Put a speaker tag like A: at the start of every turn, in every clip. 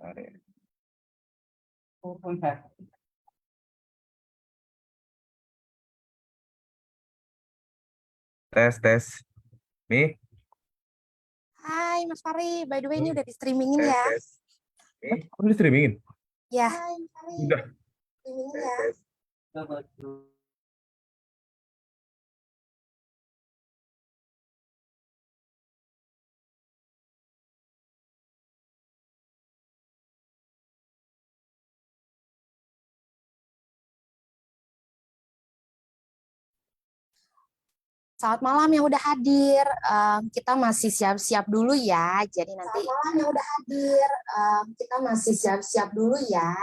A: Are. Tes tes. Mi,
B: Hai Mas Fari, by the way ini
A: Mi,
B: udah di streamingin
A: tes
B: ya.
A: tes. Mi, udah di streamingin?
B: Ya,
A: Udah.
B: streamingin
A: Tes
B: ya.
A: tes.
B: Selamat malam yang udah hadir. Kita masih siap-siap dulu ya. Jadi nanti. Selamat malam yang udah hadir. Kita masih siap-siap dulu ya.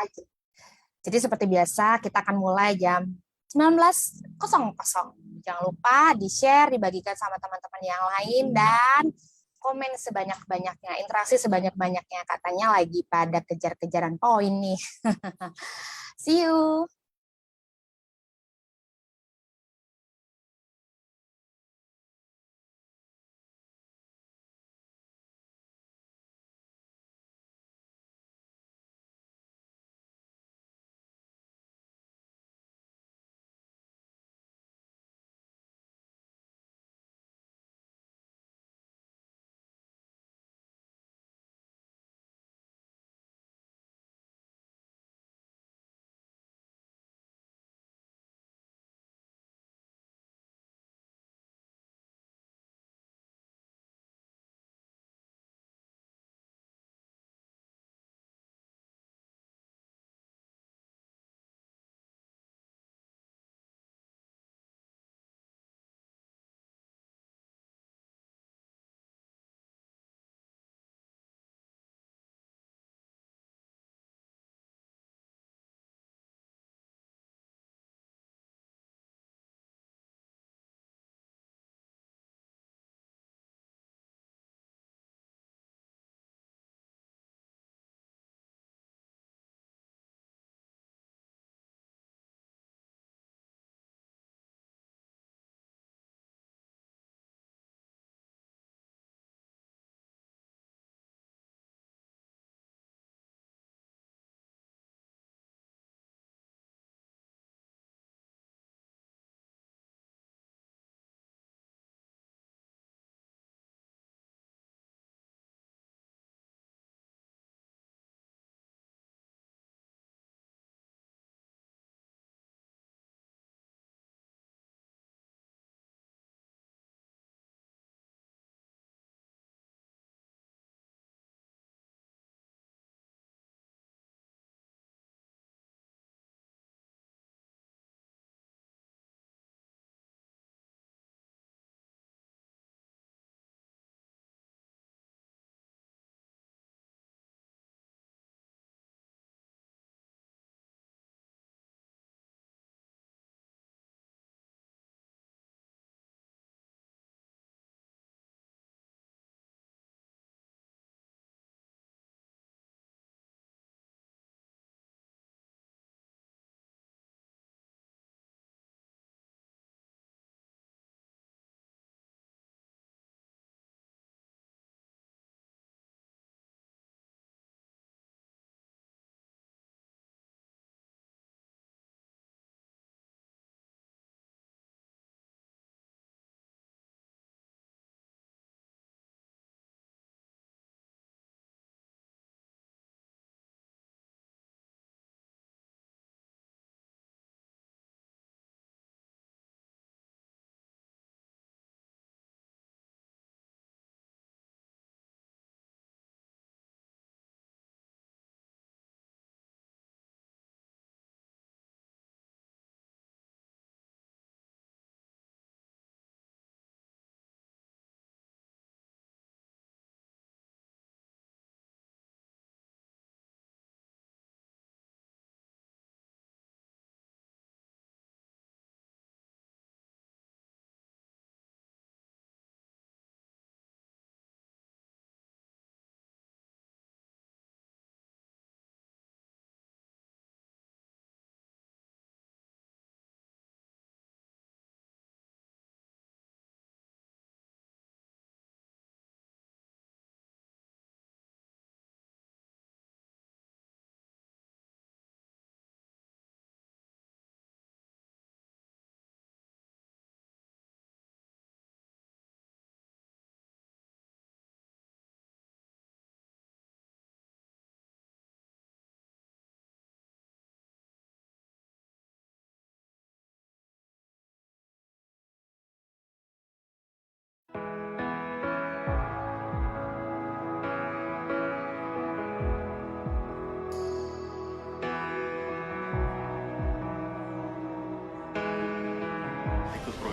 B: Jadi seperti biasa kita akan mulai jam 19.00. Jangan lupa di-share, dibagikan sama teman-teman yang lain dan komen sebanyak-banyaknya, interaksi sebanyak-banyaknya. Katanya lagi pada kejar-kejaran poin nih. See you.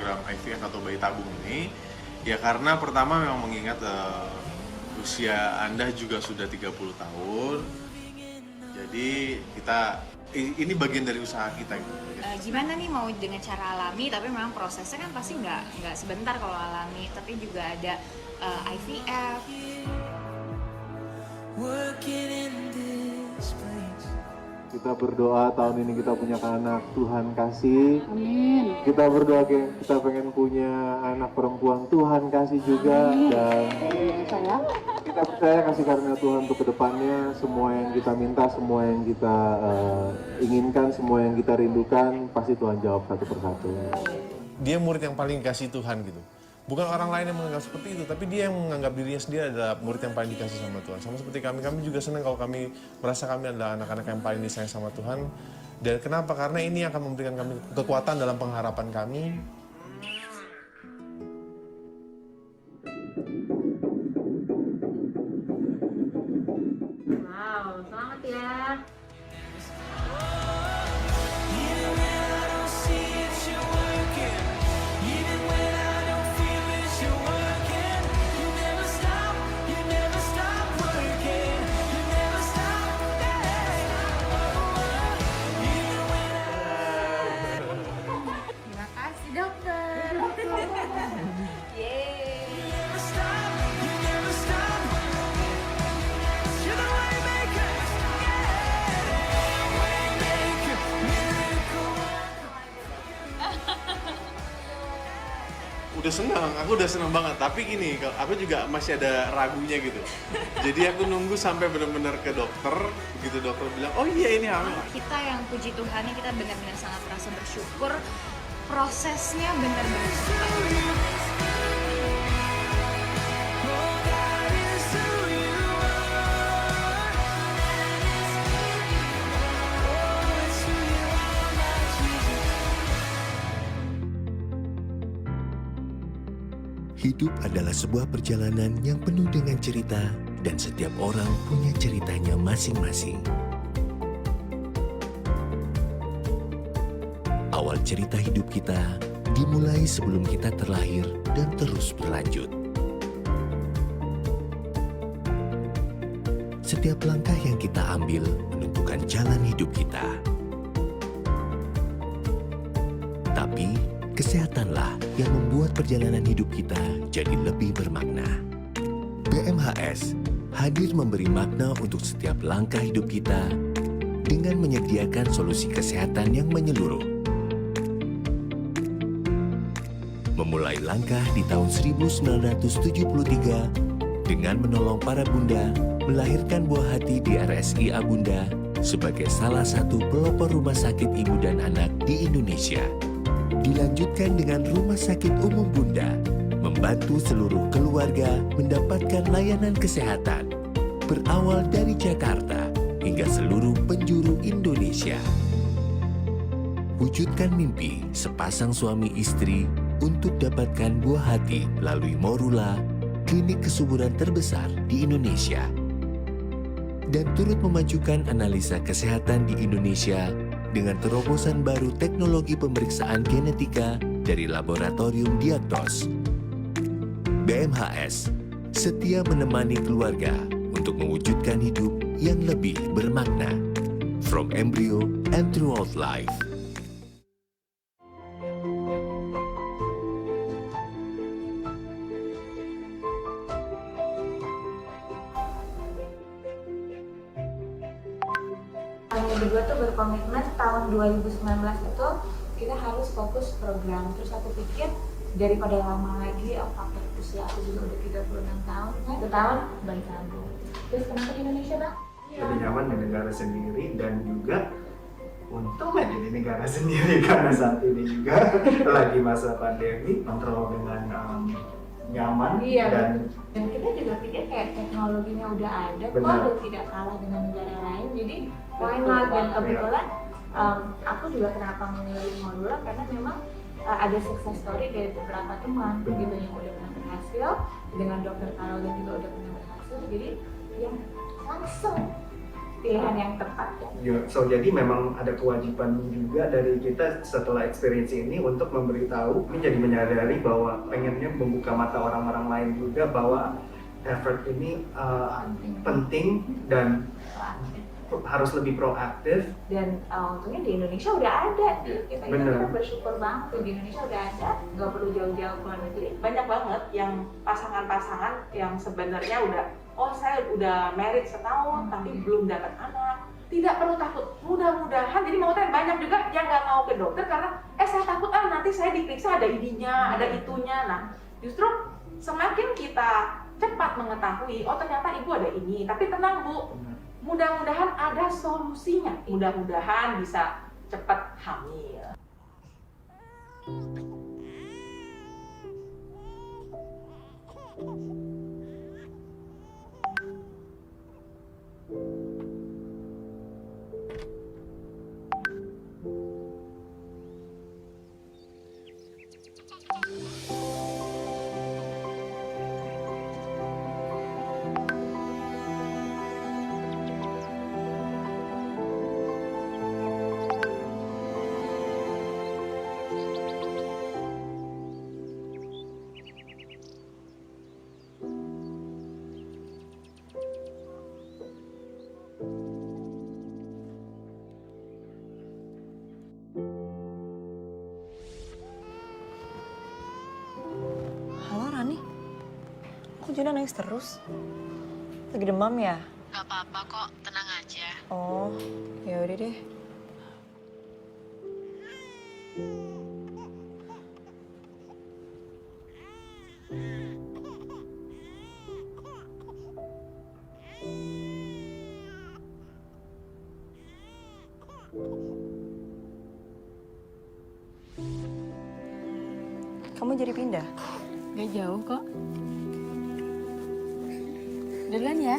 C: program IVF atau bayi tabung ini? Ya karena pertama memang mengingat usia Anda juga sudah 30 tahun. Jadi ini bagian dari usaha kita gitu.
D: Gimana nih mau dengan cara alami, tapi memang prosesnya kan pasti nggak sebentar kalau alami, tapi juga ada IVF.
E: Kita berdoa tahun ini kita punya anak, Tuhan kasih. Amin. Kita berdoa kita pengen punya anak perempuan, Tuhan kasih juga. Amin. Dan kita percaya kasih karunia Tuhan untuk kedepannya, semua yang kita minta, semua yang kita inginkan, semua yang kita rindukan, pasti Tuhan jawab satu persatu.
C: Dia murid yang paling dikasih Tuhan gitu. Bukan orang lain yang menganggap seperti itu, tapi dia yang menganggap dirinya sendiri adalah murid yang paling dikasih sama Tuhan. Sama seperti kami juga senang kalau kami merasa kami adalah anak-anak yang paling disayang sama Tuhan. Dan kenapa? Karena ini akan memberikan kami kekuatan dalam pengharapan kami.
D: Wow, selamat ya. Terima kasih dokter. Yeay.
C: Aku udah senang banget. Tapi gini, aku juga masih ada ragunya gitu. Jadi aku nunggu sampai benar-benar ke dokter, begitu dokter bilang, oh iya ini hamil.
D: Kita yang puji Tuhannya kita benar-benar sangat merasa bersyukur. Prosesnya benar-benar cepat.
F: Hidup adalah sebuah perjalanan yang penuh dengan cerita dan setiap orang punya ceritanya masing-masing. Awal cerita hidup kita dimulai sebelum kita terlahir dan terus berlanjut. Setiap langkah yang kita ambil menentukan jalan hidup kita. Tapi kesehatanlah yang membuat perjalanan hidup kita jadi lebih bermakna. BMHS hadir memberi makna untuk setiap langkah hidup kita dengan menyediakan solusi kesehatan yang menyeluruh. Memulai langkah di tahun 1973 dengan menolong para bunda melahirkan buah hati di RSI Abunda sebagai salah satu pelopor rumah sakit ibu dan anak di Indonesia. Dilanjutkan dengan Rumah Sakit Umum Bunda, membantu seluruh keluarga mendapatkan layanan kesehatan, berawal dari Jakarta hingga seluruh penjuru Indonesia. Wujudkan mimpi sepasang suami istri untuk dapatkan buah hati melalui Morula, klinik kesuburan terbesar di Indonesia. Dan turut memajukan analisa kesehatan di Indonesia dengan terobosan baru teknologi pemeriksaan genetika dari Laboratorium Diagnos. BMHS setia menemani keluarga untuk mewujudkan hidup yang lebih bermakna. From embryo and throughout life.
G: Kami berdua tuh berkomitmen tahun 2019 itu kita harus fokus program. Terus aku pikir daripada lama lagi, faktor usia aku juga udah 36 tahun, 1 tahun bayi tabung. Terus kenapa di Indonesia, Bang?
H: Lebih nyaman di negara sendiri dan juga untung aja di negara sendiri karena saat ini juga lagi masa pandemi, kontrol dengan nyaman.
G: Iya,
H: dan
G: kita juga pikir kayak teknologinya udah ada,
H: benar.
G: kok udah tidak kalah dengan negara lain, jadi why not? Dan kebetulan aku juga kenapa memilih Morula karena memang ada success story dari beberapa teman gitu yang udah pernah berhasil, dengan dokter Caroline juga udah pernah berhasil, jadi ya langsung pilihan yang tepat ya.
H: So jadi memang ada kewajiban juga dari kita setelah experience ini untuk memberitahu, ini jadi menyadari bahwa pengennya membuka mata orang-orang lain juga bahwa effort ini penting dan harus lebih proaktif.
G: Dan untungnya di Indonesia udah ada, kita
H: Bener.
G: bersyukur banget tuh di Indonesia udah ada, nggak perlu jauh-jauh ke luar negeri.
I: Banyak banget yang pasangan-pasangan yang sebenarnya saya udah married setahun tapi belum dapat anak. Tidak perlu takut, mudah-mudahan. Jadi maksudnya banyak juga yang nggak mau ke dokter karena saya takut nanti saya diperiksa ada ininya, ada itunya. Nah justru semakin kita cepat mengetahui, ternyata ibu ada ini, tapi tenang Bu, mudah-mudahan ada solusinya, mudah-mudahan bisa cepat hamil.
J: Halo Rani, kok Juna nangis terus? Lagi demam ya?
B: Gak apa-apa kok, tenang aja.
J: Oh, ya udah deh. Kamu jadi pindah?
B: Gak jauh kok. Duluan ya.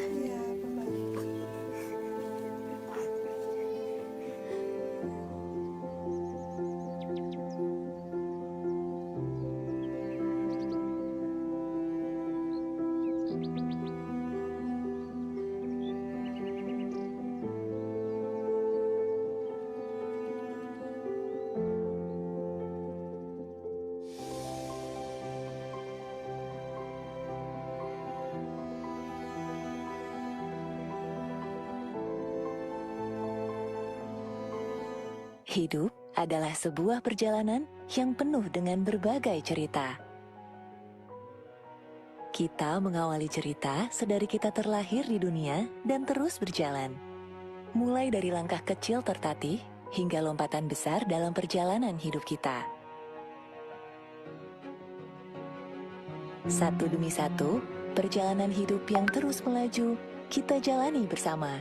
K: Hidup adalah sebuah perjalanan yang penuh dengan berbagai cerita. Kita mengawali cerita sedari kita terlahir di dunia dan terus berjalan. Mulai dari langkah kecil tertatih hingga lompatan besar dalam perjalanan hidup kita. Satu demi satu, perjalanan hidup yang terus melaju, kita jalani bersama.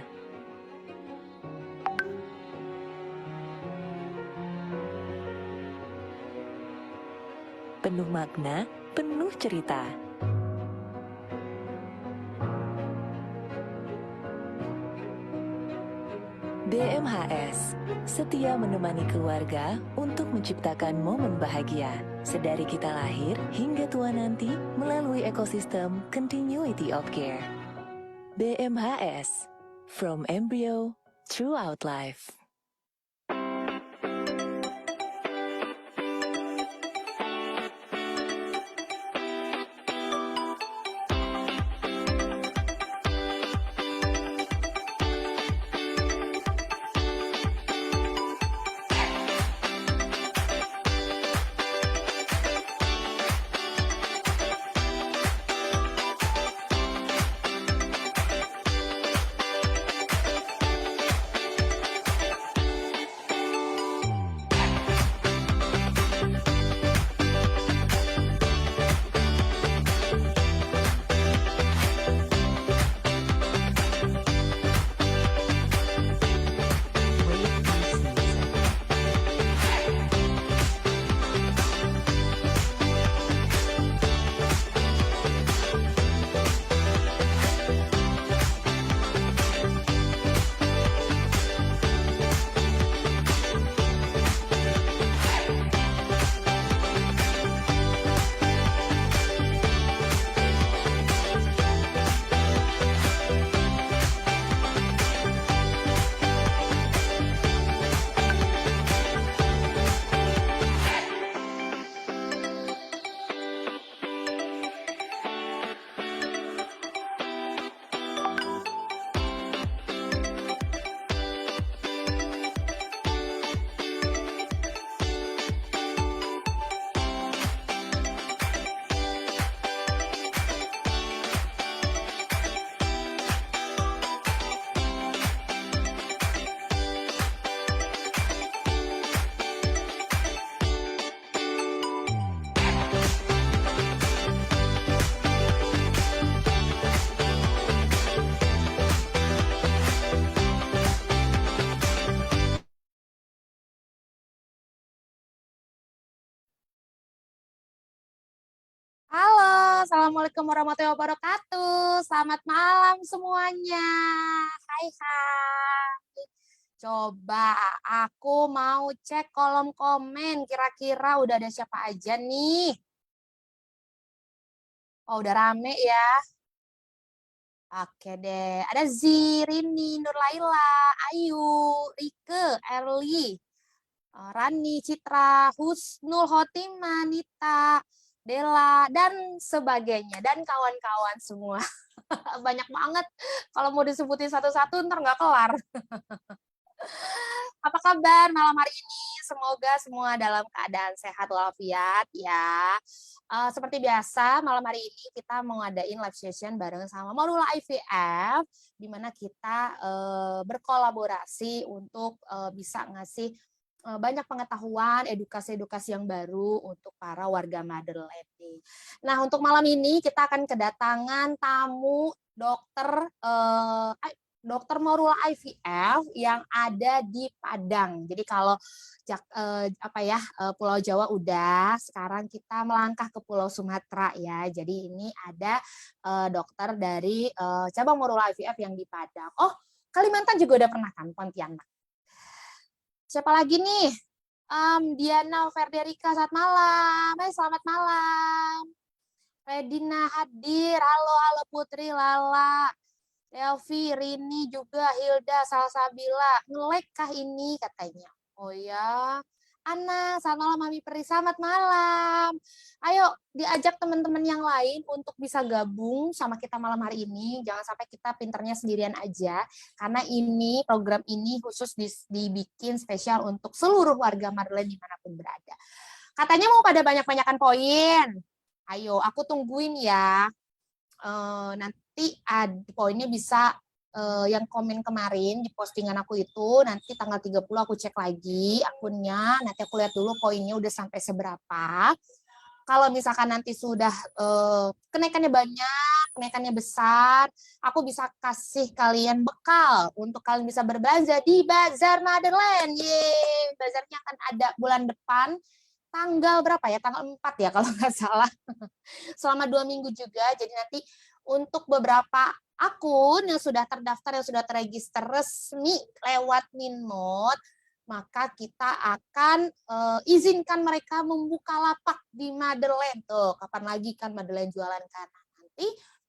K: Penuh makna, penuh cerita. BMHS, setia menemani keluarga untuk menciptakan momen bahagia. Sedari kita lahir hingga tua nanti melalui ekosistem Continuity of Care. BMHS, from embryo throughout life.
B: Assalamualaikum warahmatullahi wabarakatuh. Selamat malam semuanya. Hai hai. Coba aku mau cek kolom komen. Kira-kira udah ada siapa aja nih? Oh, udah rame ya. Oke deh. Ada Zirini, Nurlaila, Ayu, Rike, Erli, Rani, Citra, Husnul Khotimah, Nita, Dela, dan sebagainya. Dan kawan-kawan semua. Banyak banget. Kalau mau disebutin satu-satu ntar nggak kelar. Apa kabar malam hari ini? Semoga semua dalam keadaan sehat walafiat ya. Seperti biasa, malam hari ini kita mau ngadain live session bareng sama Morula IVF, di mana kita berkolaborasi untuk bisa ngasih banyak pengetahuan, edukasi-edukasi yang baru untuk para warga Motherland. Nah, untuk malam ini kita akan kedatangan tamu Dokter Morula IVF yang ada di Padang. Jadi kalau Pulau Jawa udah, sekarang kita melangkah ke Pulau Sumatera ya. Jadi ini ada dokter dari cabang Morula IVF yang di Padang. Oh, Kalimantan juga udah pernah kan, Pontianak. Siapa lagi nih? Diana Ferderica, selamat malam. Hai, selamat malam. Redina hadir. Halo Putri Lala. Elvi, Rini juga, Hilda, Salsabila. Nge-like kah ini katanya? Oh ya. Ana, selamat malam Mami Peri, selamat malam. Ayo diajak teman-teman yang lain untuk bisa gabung sama kita malam hari ini. Jangan sampai kita pinternya sendirian aja. Karena ini, program ini khusus dibikin spesial untuk seluruh warga Motherland dimanapun berada. Katanya mau pada banyak-banyakan poin. Ayo, aku tungguin ya. Nanti poinnya bisa yang komen kemarin di postingan aku itu, nanti tanggal 30 aku cek lagi akunnya, nanti aku lihat dulu poinnya udah sampai seberapa. Kalau misalkan nanti sudah kenaikannya banyak, kenaikannya besar, aku bisa kasih kalian bekal untuk kalian bisa berbelanja di Bazar Motherland. Yeay, bazarnya akan ada bulan depan. Tanggal berapa ya? Tanggal 4 ya kalau nggak salah. Selama 2 minggu juga. Jadi nanti untuk beberapa akun yang sudah terdaftar, yang sudah terregister resmi lewat Minmot, maka kita akan izinkan mereka membuka lapak di Motherland. Tuh, kapan lagi kan Motherland jualan kanan. Nanti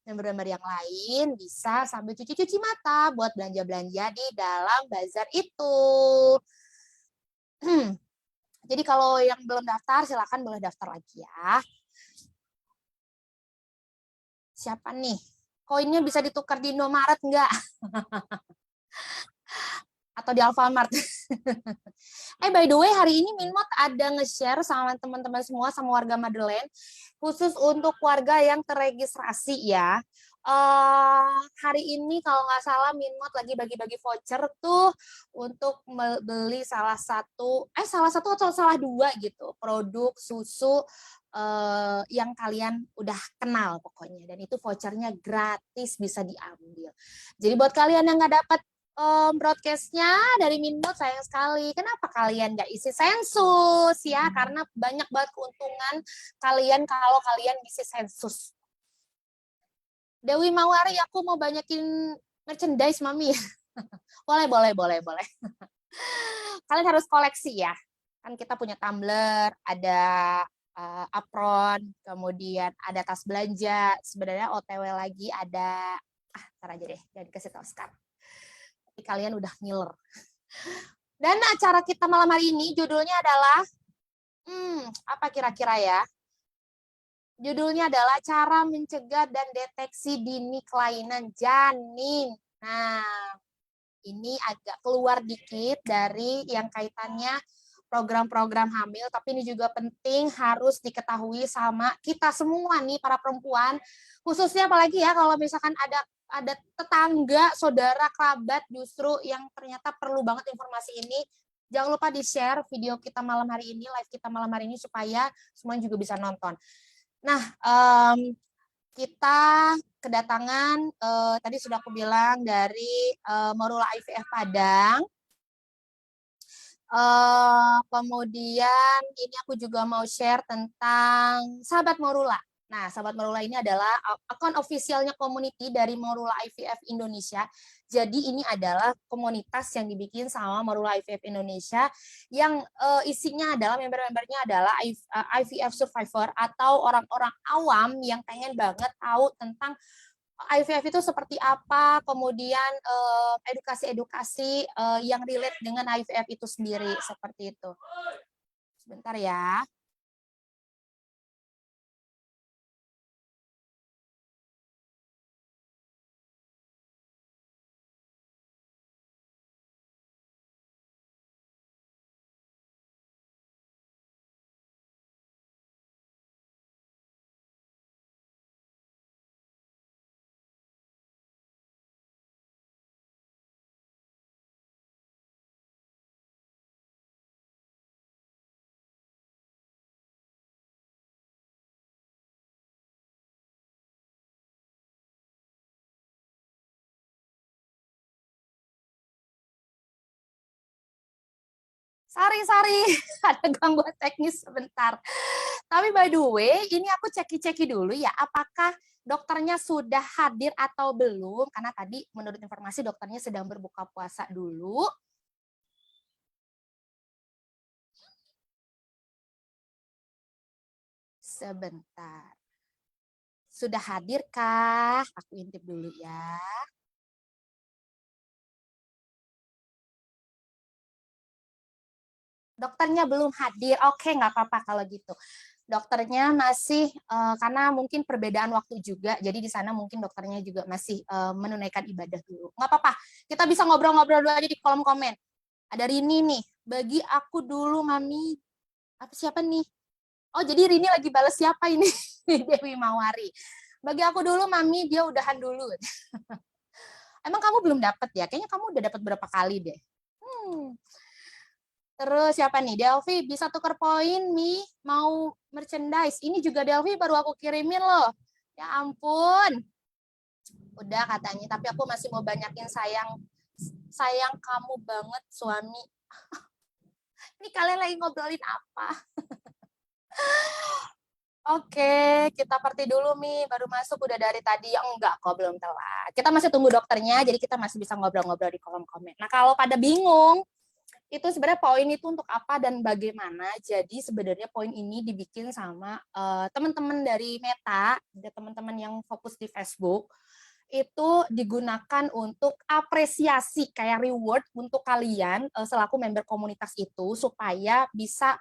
B: member-member yang lain bisa sambil cuci-cuci mata buat belanja-belanja di dalam bazar itu. Jadi kalau yang belum daftar, silakan boleh daftar lagi ya. Siapa nih? Koinnya bisa ditukar di Indomaret nggak? Atau di Alfamart? By the way, hari ini Minmot ada nge-share sama teman-teman semua, sama warga Motherland, khusus untuk warga yang terregistrasi ya. Hari ini kalau nggak salah Minmot lagi bagi-bagi voucher tuh untuk beli salah satu atau salah dua gitu produk susu yang kalian udah kenal pokoknya, dan itu vouchernya gratis bisa diambil. Jadi buat kalian yang nggak dapat broadcastnya dari Minmot, sayang sekali. Kenapa kalian nggak isi sensus ya? Karena banyak banget keuntungan kalian kalau kalian isi sensus. Dewi Mawari, aku mau banyakin merchandise, Mami. Boleh. Kalian harus koleksi ya. Kan kita punya tumbler, ada apron, kemudian ada tas belanja. Sebenarnya OTW lagi ada, ntar aja deh, jangan dikasih tahu sekarang. Tapi kalian udah ngiler. Dan acara kita malam hari ini judulnya adalah, apa kira-kira ya? Judulnya adalah cara mencegah dan deteksi dini kelainan janin. Nah, ini agak keluar dikit dari yang kaitannya program-program hamil, tapi ini juga penting harus diketahui sama kita semua nih para perempuan, khususnya apalagi ya kalau misalkan ada tetangga, saudara, kerabat justru yang ternyata perlu banget informasi ini. Jangan lupa di-share video kita malam hari ini, live kita malam hari ini supaya semuanya juga bisa nonton. Nah, kita kedatangan, tadi sudah aku bilang dari Morula IVF Padang. Kemudian ini aku juga mau share tentang sahabat Morula. Nah, Sahabat Morula ini adalah akun officialnya community dari Morula IVF Indonesia. Jadi ini adalah komunitas yang dibikin sama Morula IVF Indonesia yang isinya adalah member-membernya adalah IVF survivor atau orang-orang awam yang pengen banget tahu tentang IVF itu seperti apa, kemudian edukasi-edukasi yang relate dengan IVF itu sendiri, seperti itu. Sebentar ya. Sorry, ada gangguan teknis sebentar. Tapi by the way, ini aku ceki-ceki dulu ya, apakah dokternya sudah hadir atau belum? Karena tadi menurut informasi dokternya sedang berbuka puasa dulu. Sebentar. Sudah hadirkah? Aku intip dulu ya. Dokternya belum hadir. Oke, nggak apa-apa kalau gitu. Dokternya masih, karena mungkin perbedaan waktu juga, jadi di sana mungkin dokternya juga masih menunaikan ibadah dulu. Nggak apa-apa, kita bisa ngobrol-ngobrol dulu aja di kolom komen. Ada Rini nih, bagi aku dulu Mami. Apa siapa nih? Oh, jadi Rini lagi balas siapa ini? Dewi Mawari. Bagi aku dulu Mami, dia udahan dulu. Emang kamu belum dapat ya? Kayaknya kamu udah dapat berapa kali deh. Terus siapa nih? Delvi bisa tuker poin Mi, mau merchandise. Ini juga Delvi baru aku kirimin loh. Ya ampun. Udah katanya, tapi aku masih mau banyakin sayang kamu banget suami. Ini kalian lagi ngobrolin apa? Oke, kita party dulu Mi, baru masuk udah dari tadi. Ya enggak kok, belum telat. Kita masih tunggu dokternya, jadi kita masih bisa ngobrol-ngobrol di kolom komen. Nah, kalau pada bingung, itu sebenarnya poin itu untuk apa dan bagaimana. Jadi sebenarnya poin ini dibikin sama teman-teman dari Meta, teman-teman yang fokus di Facebook, itu digunakan untuk apresiasi kayak reward untuk kalian selaku member komunitas itu supaya bisa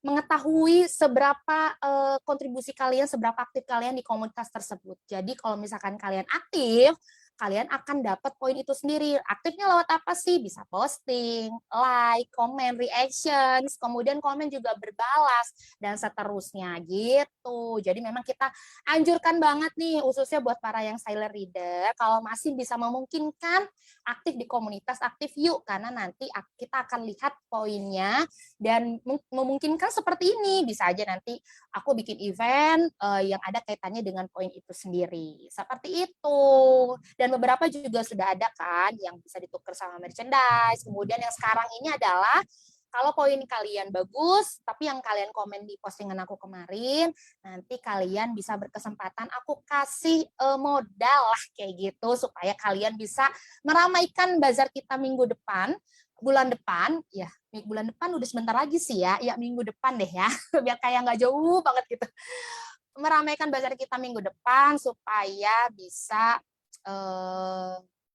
B: mengetahui seberapa kontribusi kalian, seberapa aktif kalian di komunitas tersebut. Jadi kalau misalkan kalian aktif, kalian akan dapat poin itu sendiri. Aktifnya lewat apa sih? Bisa posting, like, komen, reactions, kemudian komen juga berbalas, dan seterusnya gitu. Jadi memang kita anjurkan banget nih, khususnya buat para yang silent reader, kalau masih bisa memungkinkan aktif di komunitas, aktif yuk, karena nanti kita akan lihat poinnya, dan memungkinkan seperti ini, bisa aja nanti aku bikin event yang ada kaitannya dengan poin itu sendiri. Seperti itu. Dan beberapa juga sudah ada kan yang bisa ditukar sama merchandise. Kemudian yang sekarang ini adalah kalau poin kalian bagus, tapi yang kalian komen di postingan aku kemarin, nanti kalian bisa berkesempatan aku kasih modal lah kayak gitu, supaya kalian bisa meramaikan bazar kita minggu depan, bulan depan, ya bulan depan udah sebentar lagi sih ya minggu depan deh ya, biar kayak nggak jauh banget gitu. Meramaikan bazar kita minggu depan supaya bisa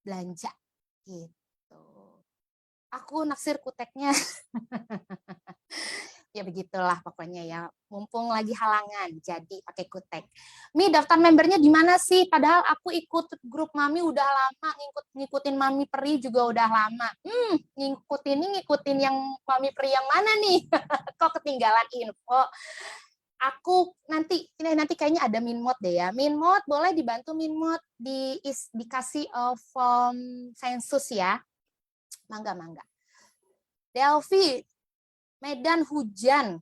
B: belanja gitu. Aku naksir kuteknya. Ya begitulah pokoknya ya. Mumpung lagi halangan, jadi pakai kutek. Mi, daftar membernya di mana sih? Padahal aku ikut grup Mami udah lama, ngikutin Mami Peri juga udah lama. Ngikutin yang Mami Peri yang mana nih? Kok ketinggalan info? Aku nanti kayaknya ada Minmod deh ya. Minmod boleh dibantu Minmod dikasih form sensus ya. Mangga. Delvi, Medan hujan.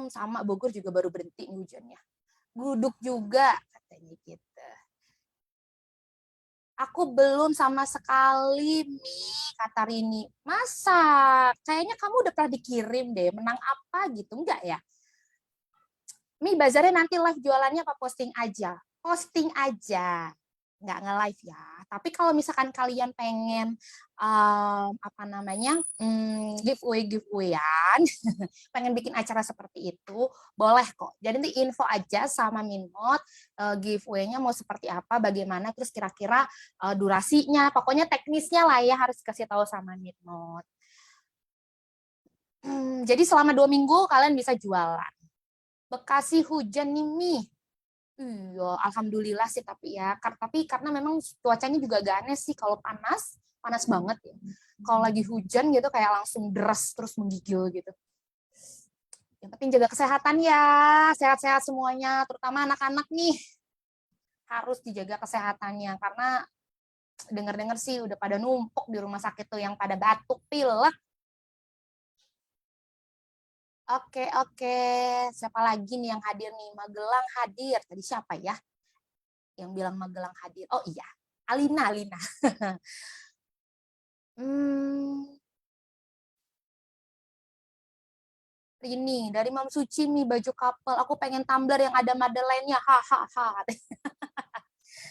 B: Sama Bogor juga baru berhenti hujannya. Gluduk juga katanya gitu. Aku belum sama sekali, Mi, kata Rini. Masa? Kayaknya kamu udah pernah dikirim deh. Menang apa gitu? Enggak ya? Mi, bazarnya nanti live jualannya apa posting aja? Posting aja, nggak nge-live ya. Tapi kalau misalkan kalian pengen giveaway-giveawayan, pengen bikin acara seperti itu, boleh kok. Jadi nanti info aja sama Minmot, giveaway-nya mau seperti apa, bagaimana, terus kira-kira durasinya, pokoknya teknisnya lah ya harus kasih tahu sama Minmot. Jadi selama 2 minggu kalian bisa jualan. Bekasi hujan nih, Mi. Iya, alhamdulillah sih tapi ya. Tapi karena memang cuacanya juga agak aneh sih. Kalau panas, panas banget ya. Kalau lagi hujan gitu kayak langsung deras terus menggigil gitu. Yang penting jaga kesehatan ya, sehat-sehat semuanya, terutama anak-anak nih. Harus dijaga kesehatannya karena dengar-dengar sih udah pada numpuk di rumah sakit tuh yang pada batuk, pilek. Oke. Siapa lagi nih yang hadir nih? Magelang hadir. Tadi siapa ya? Yang bilang Magelang hadir. Oh iya, Alina. Rini, dari Mam Suci nih, baju couple. Aku pengen tumbler yang ada Madeleine-nya. Hahaha.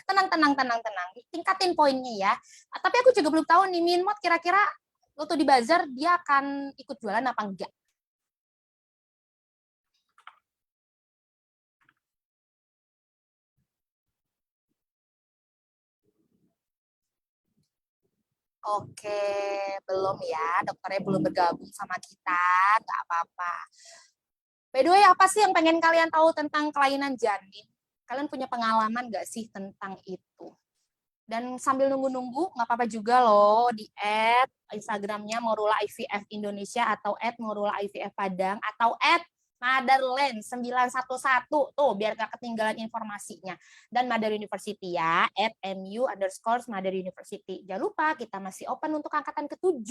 B: Tenang. Tingkatin poinnya ya. Tapi aku juga belum tahu nih, Minmot kira-kira waktu di bazar dia akan ikut jualan apa enggak? Oke, belum ya. Dokternya belum bergabung sama kita. Nggak apa-apa. By the way, apa sih yang pengen kalian tahu tentang kelainan janin? Kalian punya pengalaman nggak sih tentang itu? Dan sambil nunggu-nunggu, nggak apa-apa juga loh di Instagramnya Morula IVF Indonesia atau @Morula IVF Padang atau @Motherland 911 tuh biar gak ketinggalan informasinya. Dan Mother University ya @MU_Mother University. Jangan lupa kita masih open untuk angkatan ke-7.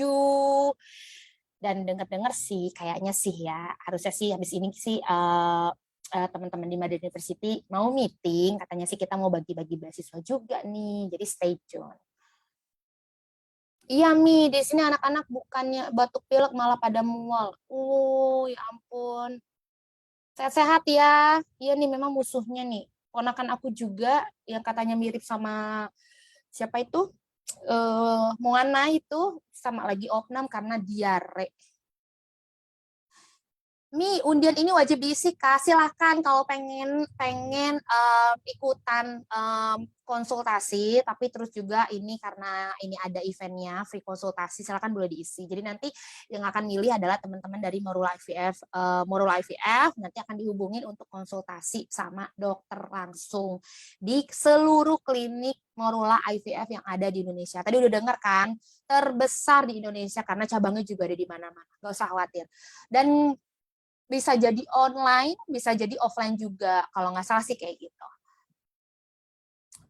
B: Dan dengar-dengar sih kayaknya sih ya harusnya sih habis ini sih teman-teman di Mother University mau meeting, katanya sih kita mau bagi-bagi beasiswa juga nih, jadi stay tune. Iya Mi, di sini anak-anak bukannya batuk pilek malah pada mual. Oh ya ampun. Sehat-sehat ya. Iya nih memang musuhnya nih. Ponakan aku juga yang katanya mirip sama siapa itu? Moana itu sama lagi opnam karena diare. Mi, undian ini wajib diisi, Kak. Silahkan kalau pengen ikutan konsultasi, tapi terus juga ini karena ini ada eventnya, free konsultasi, silahkan boleh diisi. Jadi nanti yang akan milih adalah teman-teman dari Morula IVF, nanti akan dihubungin untuk konsultasi sama dokter langsung di seluruh klinik Morula IVF yang ada di Indonesia. Tadi udah dengar kan, terbesar di Indonesia karena cabangnya juga ada di mana-mana. Gak usah khawatir. Dan bisa jadi online, bisa jadi offline juga. Kalau nggak salah sih kayak gitu.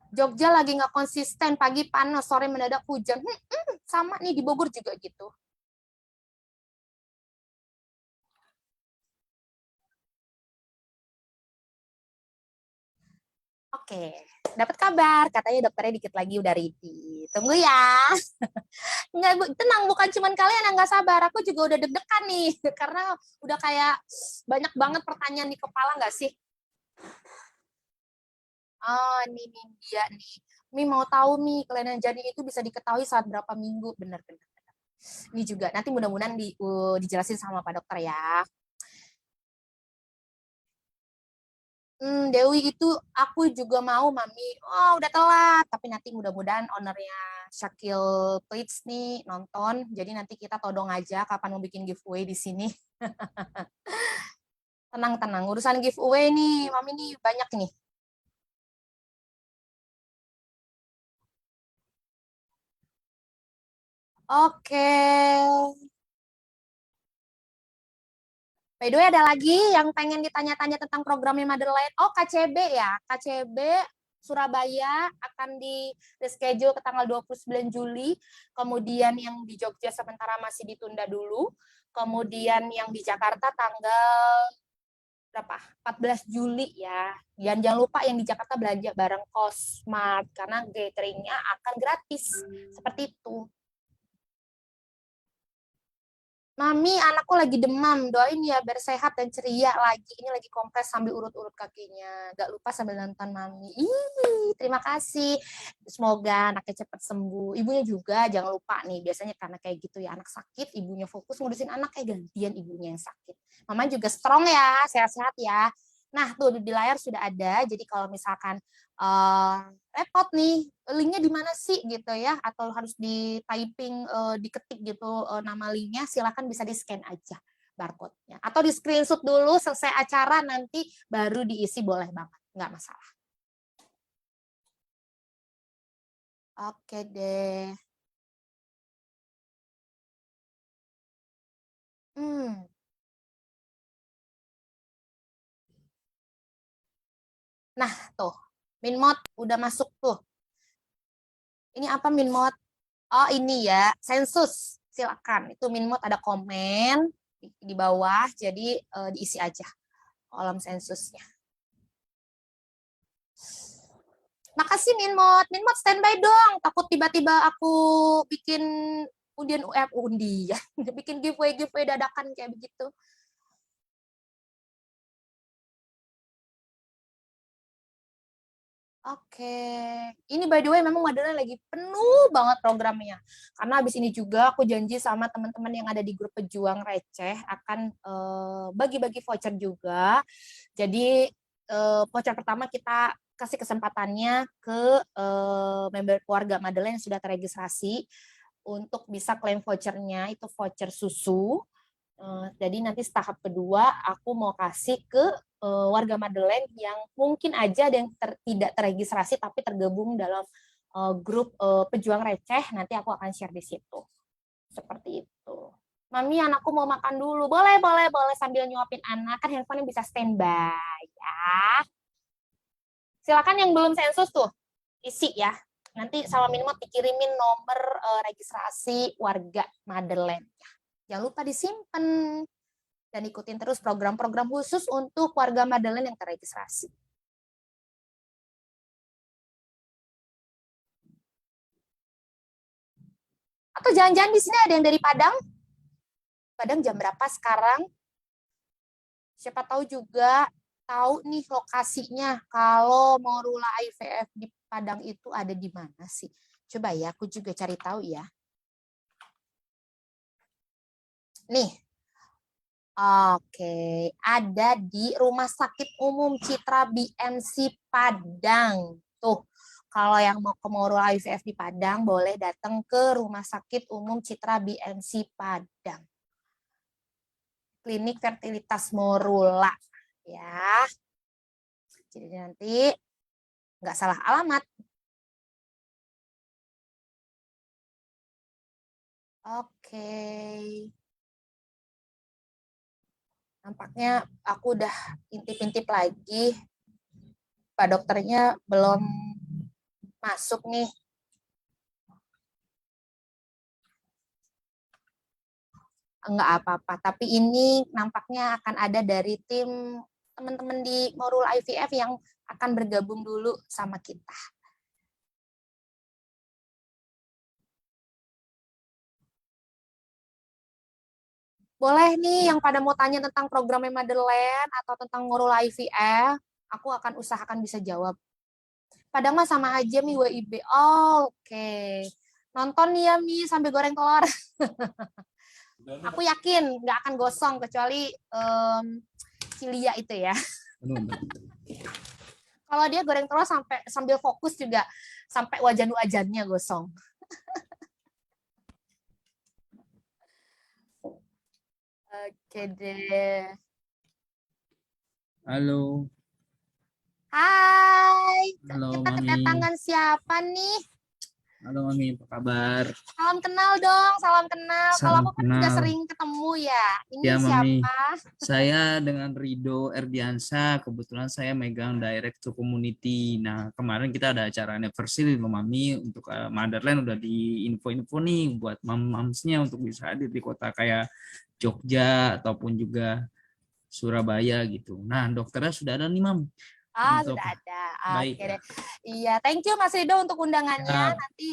B: Jogja lagi nggak konsisten, pagi panas, sore mendadak hujan. Sama nih di Bogor juga gitu. Oke, dapat kabar, katanya dokternya dikit lagi udah ready. Tunggu ya. Nggak, tenang, bukan cuman kalian yang nggak sabar, aku juga udah deg-degan nih, karena udah kayak banyak banget pertanyaan di kepala nggak sih? Nih dia nih. Mi mau tahu Mi, kelainan janin itu bisa diketahui saat berapa minggu? Benar. Ini juga, nanti mudah-mudahan dijelasin sama Pak Dokter ya. Dewi itu aku juga mau Mami. Oh udah telat, tapi nanti mudah-mudahan ownernya Shakil Plates nih nonton. Jadi nanti kita todong aja kapan mau bikin giveaway di sini. Tenang, urusan giveaway nih, Mami nih banyak nih. Oke. By the way, ada lagi yang pengen ditanya-tanya tentang programnya Motherland. Oh, KCB ya. KCB Surabaya akan di reschedule ke tanggal 29 Juli. Kemudian yang di Jogja sementara masih ditunda dulu. Kemudian yang di Jakarta tanggal berapa? 14 Juli ya. Dan jangan lupa yang di Jakarta belanja bareng Cosmart karena gatheringnya akan gratis. Seperti itu. Mami, anakku lagi demam. Doain ya biar sehat dan ceria lagi. Ini lagi kompres sambil urut-urut kakinya. Gak lupa sambil nonton Mami. Ih, terima kasih. Semoga anaknya cepat sembuh. Ibunya juga jangan lupa nih. Biasanya karena kayak gitu ya, anak sakit, ibunya fokus ngurusin anak, gantian ibunya yang sakit. Mama juga strong ya, sehat-sehat ya. Nah, tuh di layar sudah ada. Jadi kalau misalkan repot nih, linknya di mana sih gitu ya, atau harus di typing, diketik gitu nama linknya, silakan bisa di scan aja barcode-nya, atau di screenshot dulu selesai acara nanti baru diisi, boleh banget, nggak masalah. Oke deh. Nah tuh, Minmod udah masuk tuh. Ini apa Minmod? Oh ini ya, sensus. Silakan. Itu Minmod ada komen di bawah, jadi diisi aja kolom sensusnya. Makasih Minmod. Minmod standby dong. Takut tiba-tiba aku bikin undian, bikin giveaway dadakan kayak begitu. Oke, ini by the way memang Madeleine lagi penuh banget programnya. Karena habis ini juga aku janji sama teman-teman yang ada di grup pejuang receh akan bagi-bagi voucher juga. Jadi voucher pertama kita kasih kesempatannya ke member keluarga Madeleine yang sudah terregistrasi untuk bisa klaim vouchernya, itu voucher susu. Jadi nanti tahap kedua aku mau kasih ke warga Madeleine yang mungkin aja ada yang tidak terregistrasi tapi tergabung dalam grup pejuang receh, nanti aku akan share di situ. Seperti itu. Mami, anakku mau makan dulu. Boleh sambil nyuapin anak, kan handphone bisa standby ya. Silakan yang belum sensus tuh isi ya. Nanti sama Minmod dikirimin nomor registrasi warga Madeleine. Jangan lupa disimpan dan ikutin terus program-program khusus untuk warga Madeleine yang terregistrasi. Atau jangan-jangan di sini ada yang dari Padang? Padang jam berapa sekarang? Siapa tahu juga tahu nih lokasinya. Kalau Morula IVF di Padang itu ada di mana sih? Coba ya, aku juga cari tahu ya. Nih, oke, ada di Rumah Sakit Umum Citra BMC Padang. Tuh, kalau yang mau ke Morula IVF di Padang, boleh datang ke Rumah Sakit Umum Citra BMC Padang. Klinik Fertilitas Morula, ya. Jadi nanti nggak salah alamat. Oke. Nampaknya aku udah intip-intip lagi. Pak dokternya belum masuk nih. Enggak apa-apa, tapi ini nampaknya akan ada dari tim teman-teman di Morula IVF yang akan bergabung dulu sama kita. Boleh nih yang pada mau tanya tentang programnya Madeleine atau tentang Morula IVF, aku akan usahakan bisa jawab. Padahal mah sama aja Mi WIB. Oh, oke. Nonton nih ya Mi sambil goreng telur. Aku yakin nggak akan gosong kecuali Cilia itu ya. Kalau dia goreng telur sambil fokus juga sampai wajan-wajannya gosong. Oke deh.
L: Halo.
B: Hai.
L: Halo,
B: Kita
L: Mami.
B: kedatangan siapa nih?
L: Halo Mami, apa kabar?
B: Salam kenal dong, salam kenal. Kalau
L: Salam
B: aku kan udah
L: kenal.
B: sering ketemu ya. Ini
L: Ya, Mami.
B: siapa?
L: Saya dengan Rido Erdiansa, kebetulan saya megang direct to community. Nah, kemarin kita ada acara anniversary loh Mami, untuk Motherland udah di info-info nih buat mam-mamsnya untuk bisa hadir di kota kayak Jogja ataupun juga Surabaya gitu. Nah, dokternya sudah ada nih Mam. untuk
B: Sudah ada.
L: baik.
B: Oke deh. Iya, thank you Mas Rido untuk undangannya.
L: Ya,
B: Nanti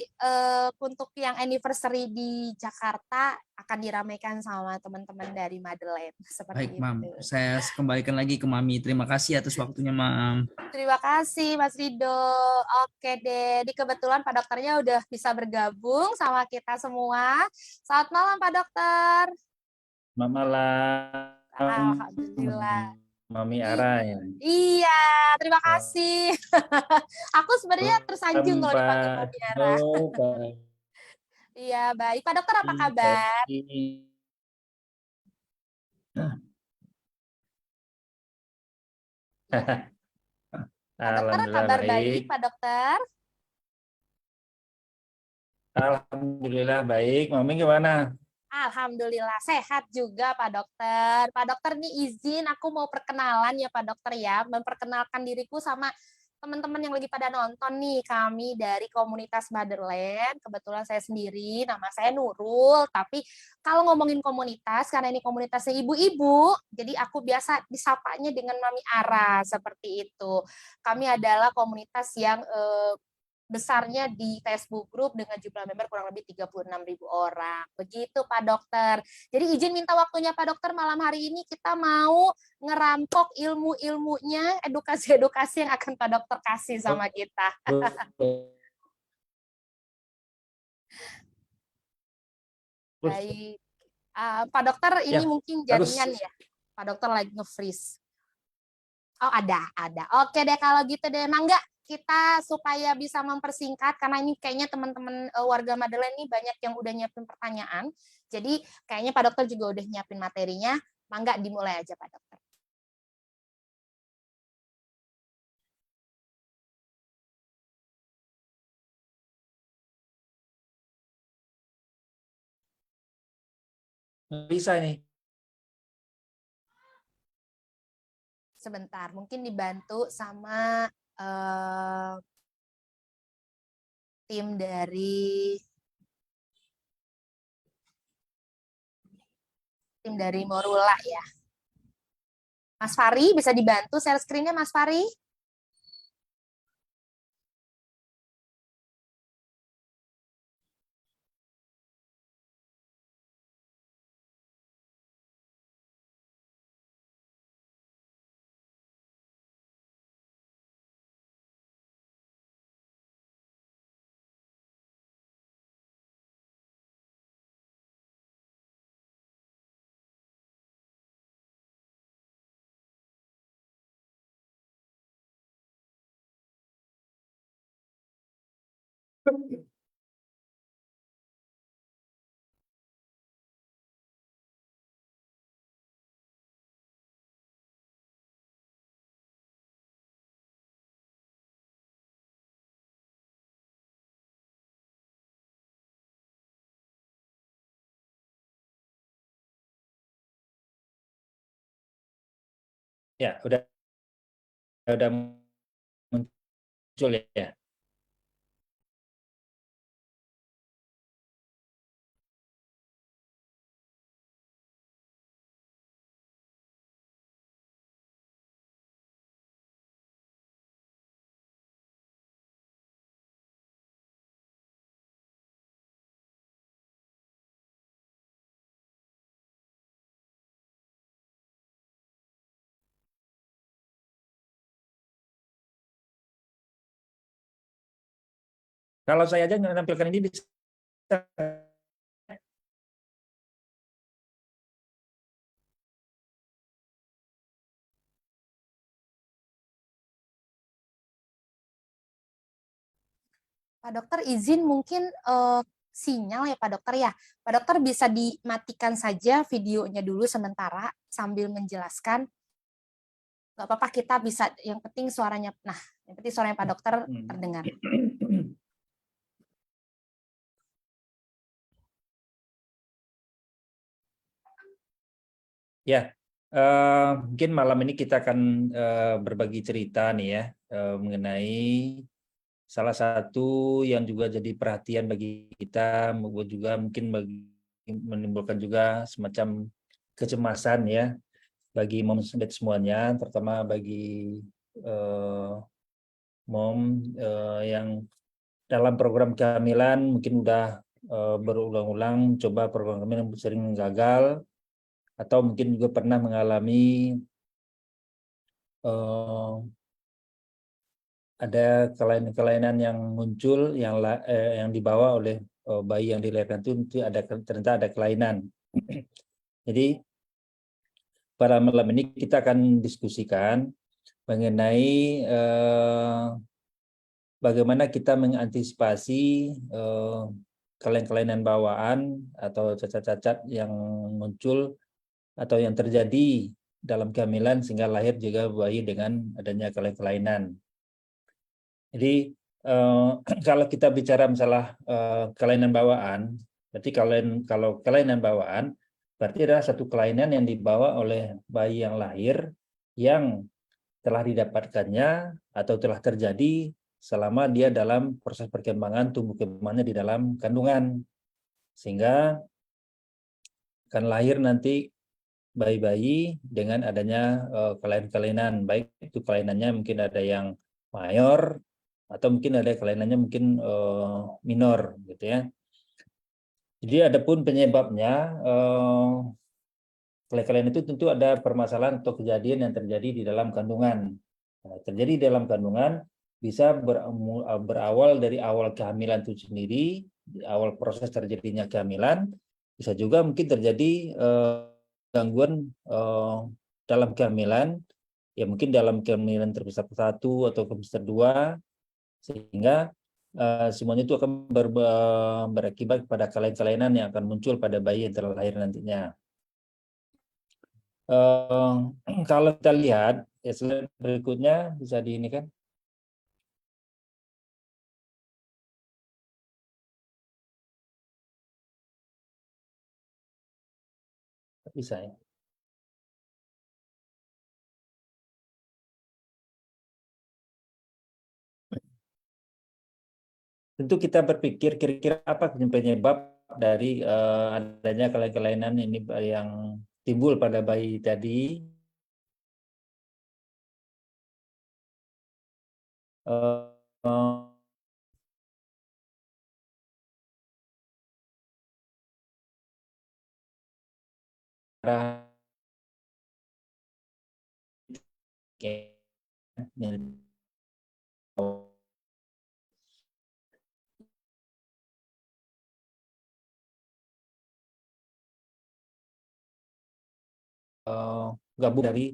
B: untuk yang anniversary di Jakarta akan diramaikan sama teman-teman dari Madeleine.
L: baik,
B: Seperti
L: Mam.
B: itu.
L: Saya kembalikan lagi ke Mami. Terima kasih atas waktunya, Mam.
B: Terima kasih Mas Rido. Oke deh, di kebetulan Pak Dokternya udah bisa bergabung sama kita semua. Selamat malam Pak Dokter.
M: Selamat malam,
B: Alhamdulillah.
M: Mami Ara ya.
B: Iya, terima kasih. Aku sebenarnya tersanjung kalau dipanggil
M: Pak
B: Mami Ara.
M: Baik.
B: Iya, baik. Pak Dokter apa kabar? Pak Dokter
M: Alhamdulillah
B: kabar baik,
M: baik.
B: Pak Dokter?
M: Alhamdulillah baik. Mami gimana?
B: Alhamdulillah sehat juga Pak Dokter. Pak Dokter nih izin aku mau perkenalan ya Pak Dokter ya, memperkenalkan diriku sama teman-teman yang lagi pada nonton nih. Kami dari komunitas Motherland, kebetulan saya sendiri, nama saya Nurul, tapi kalau ngomongin komunitas, karena ini komunitasnya ibu-ibu, jadi aku biasa disapanya dengan Mami Ara, seperti itu. Kami adalah komunitas yang besarnya di Facebook Group dengan jumlah member kurang lebih 36.000 orang. Begitu Pak Dokter. Jadi izin minta waktunya Pak Dokter, malam hari ini kita mau ngerampok ilmu-ilmunya, edukasi-edukasi yang akan Pak Dokter kasih sama kita. Baik. Pak Dokter ini
M: Ya,
B: mungkin
M: harus.
B: jaringan ya. Pak Dokter lagi nge-freeze. Oh ada. Oke deh kalau gitu deh, Mangga kita supaya bisa mempersingkat karena ini kayaknya teman-teman warga Madeleine ini banyak yang udah nyiapin pertanyaan. Jadi kayaknya Pak Dokter juga udah nyiapin materinya. Mangga dimulai aja Pak Dokter.
M: Bisa nih.
B: Sebentar, mungkin dibantu sama tim dari Morula ya. Mas Fari bisa dibantu share screen-nya Mas Fari?
M: Ya, udah muncul ya. Kalau saya aja menampilkan ini bisa.
B: Pak Dokter izin mungkin sinyal ya Pak Dokter ya. Pak Dokter bisa dimatikan saja videonya dulu sementara sambil menjelaskan. Nggak apa-apa kita bisa, yang penting suaranya, yang penting suaranya Pak Dokter terdengar.
M: Ya, mungkin malam ini kita akan berbagi cerita nih ya mengenai salah satu yang juga jadi perhatian bagi kita, juga mungkin menimbulkan juga semacam kecemasan ya bagi Moms semuanya, terutama bagi mom yang dalam program kehamilan mungkin udah berulang-ulang coba program kehamilan sering gagal, atau mungkin juga pernah mengalami ada kelainan-kelainan yang muncul yang dibawa oleh bayi yang dilahirkan itu ternyata ada kelainan. Jadi pada malam ini kita akan diskusikan mengenai bagaimana kita mengantisipasi kelainan-kelainan bawaan atau cacat-cacat yang muncul atau yang terjadi dalam kehamilan sehingga lahir juga bayi dengan adanya kelainan. Jadi kalau kita bicara masalah kelainan bawaan, berarti kalau kelainan bawaan berarti adalah satu kelainan yang dibawa oleh bayi yang lahir yang telah didapatkannya atau telah terjadi selama dia dalam proses perkembangan tumbuh kembangnya di dalam kandungan, sehingga akan lahir nanti bayi-bayi dengan adanya kelainan-kelainan, baik itu kelainannya mungkin ada yang mayor atau mungkin ada kelainannya mungkin minor gitu ya. Jadi adapun penyebabnya kelainan itu tentu ada permasalahan atau kejadian yang terjadi di dalam kandungan. Terjadi di dalam kandungan bisa berawal dari awal kehamilan itu sendiri, di awal proses terjadinya kehamilan, bisa juga mungkin terjadi gangguan dalam kehamilan, ya mungkin dalam kehamilan terbesar 1 atau terbesar 2, sehingga semuanya itu akan berakibat pada kelainan-kelainan yang akan muncul pada bayi yang telah lahir nantinya. Kalau kita lihat ya, slide berikutnya bisa di ini kan. Bisa ya. Tentu kita berpikir kira-kira apa penyebab dari adanya kelainan ini yang timbul pada bayi tadi. Gabung dari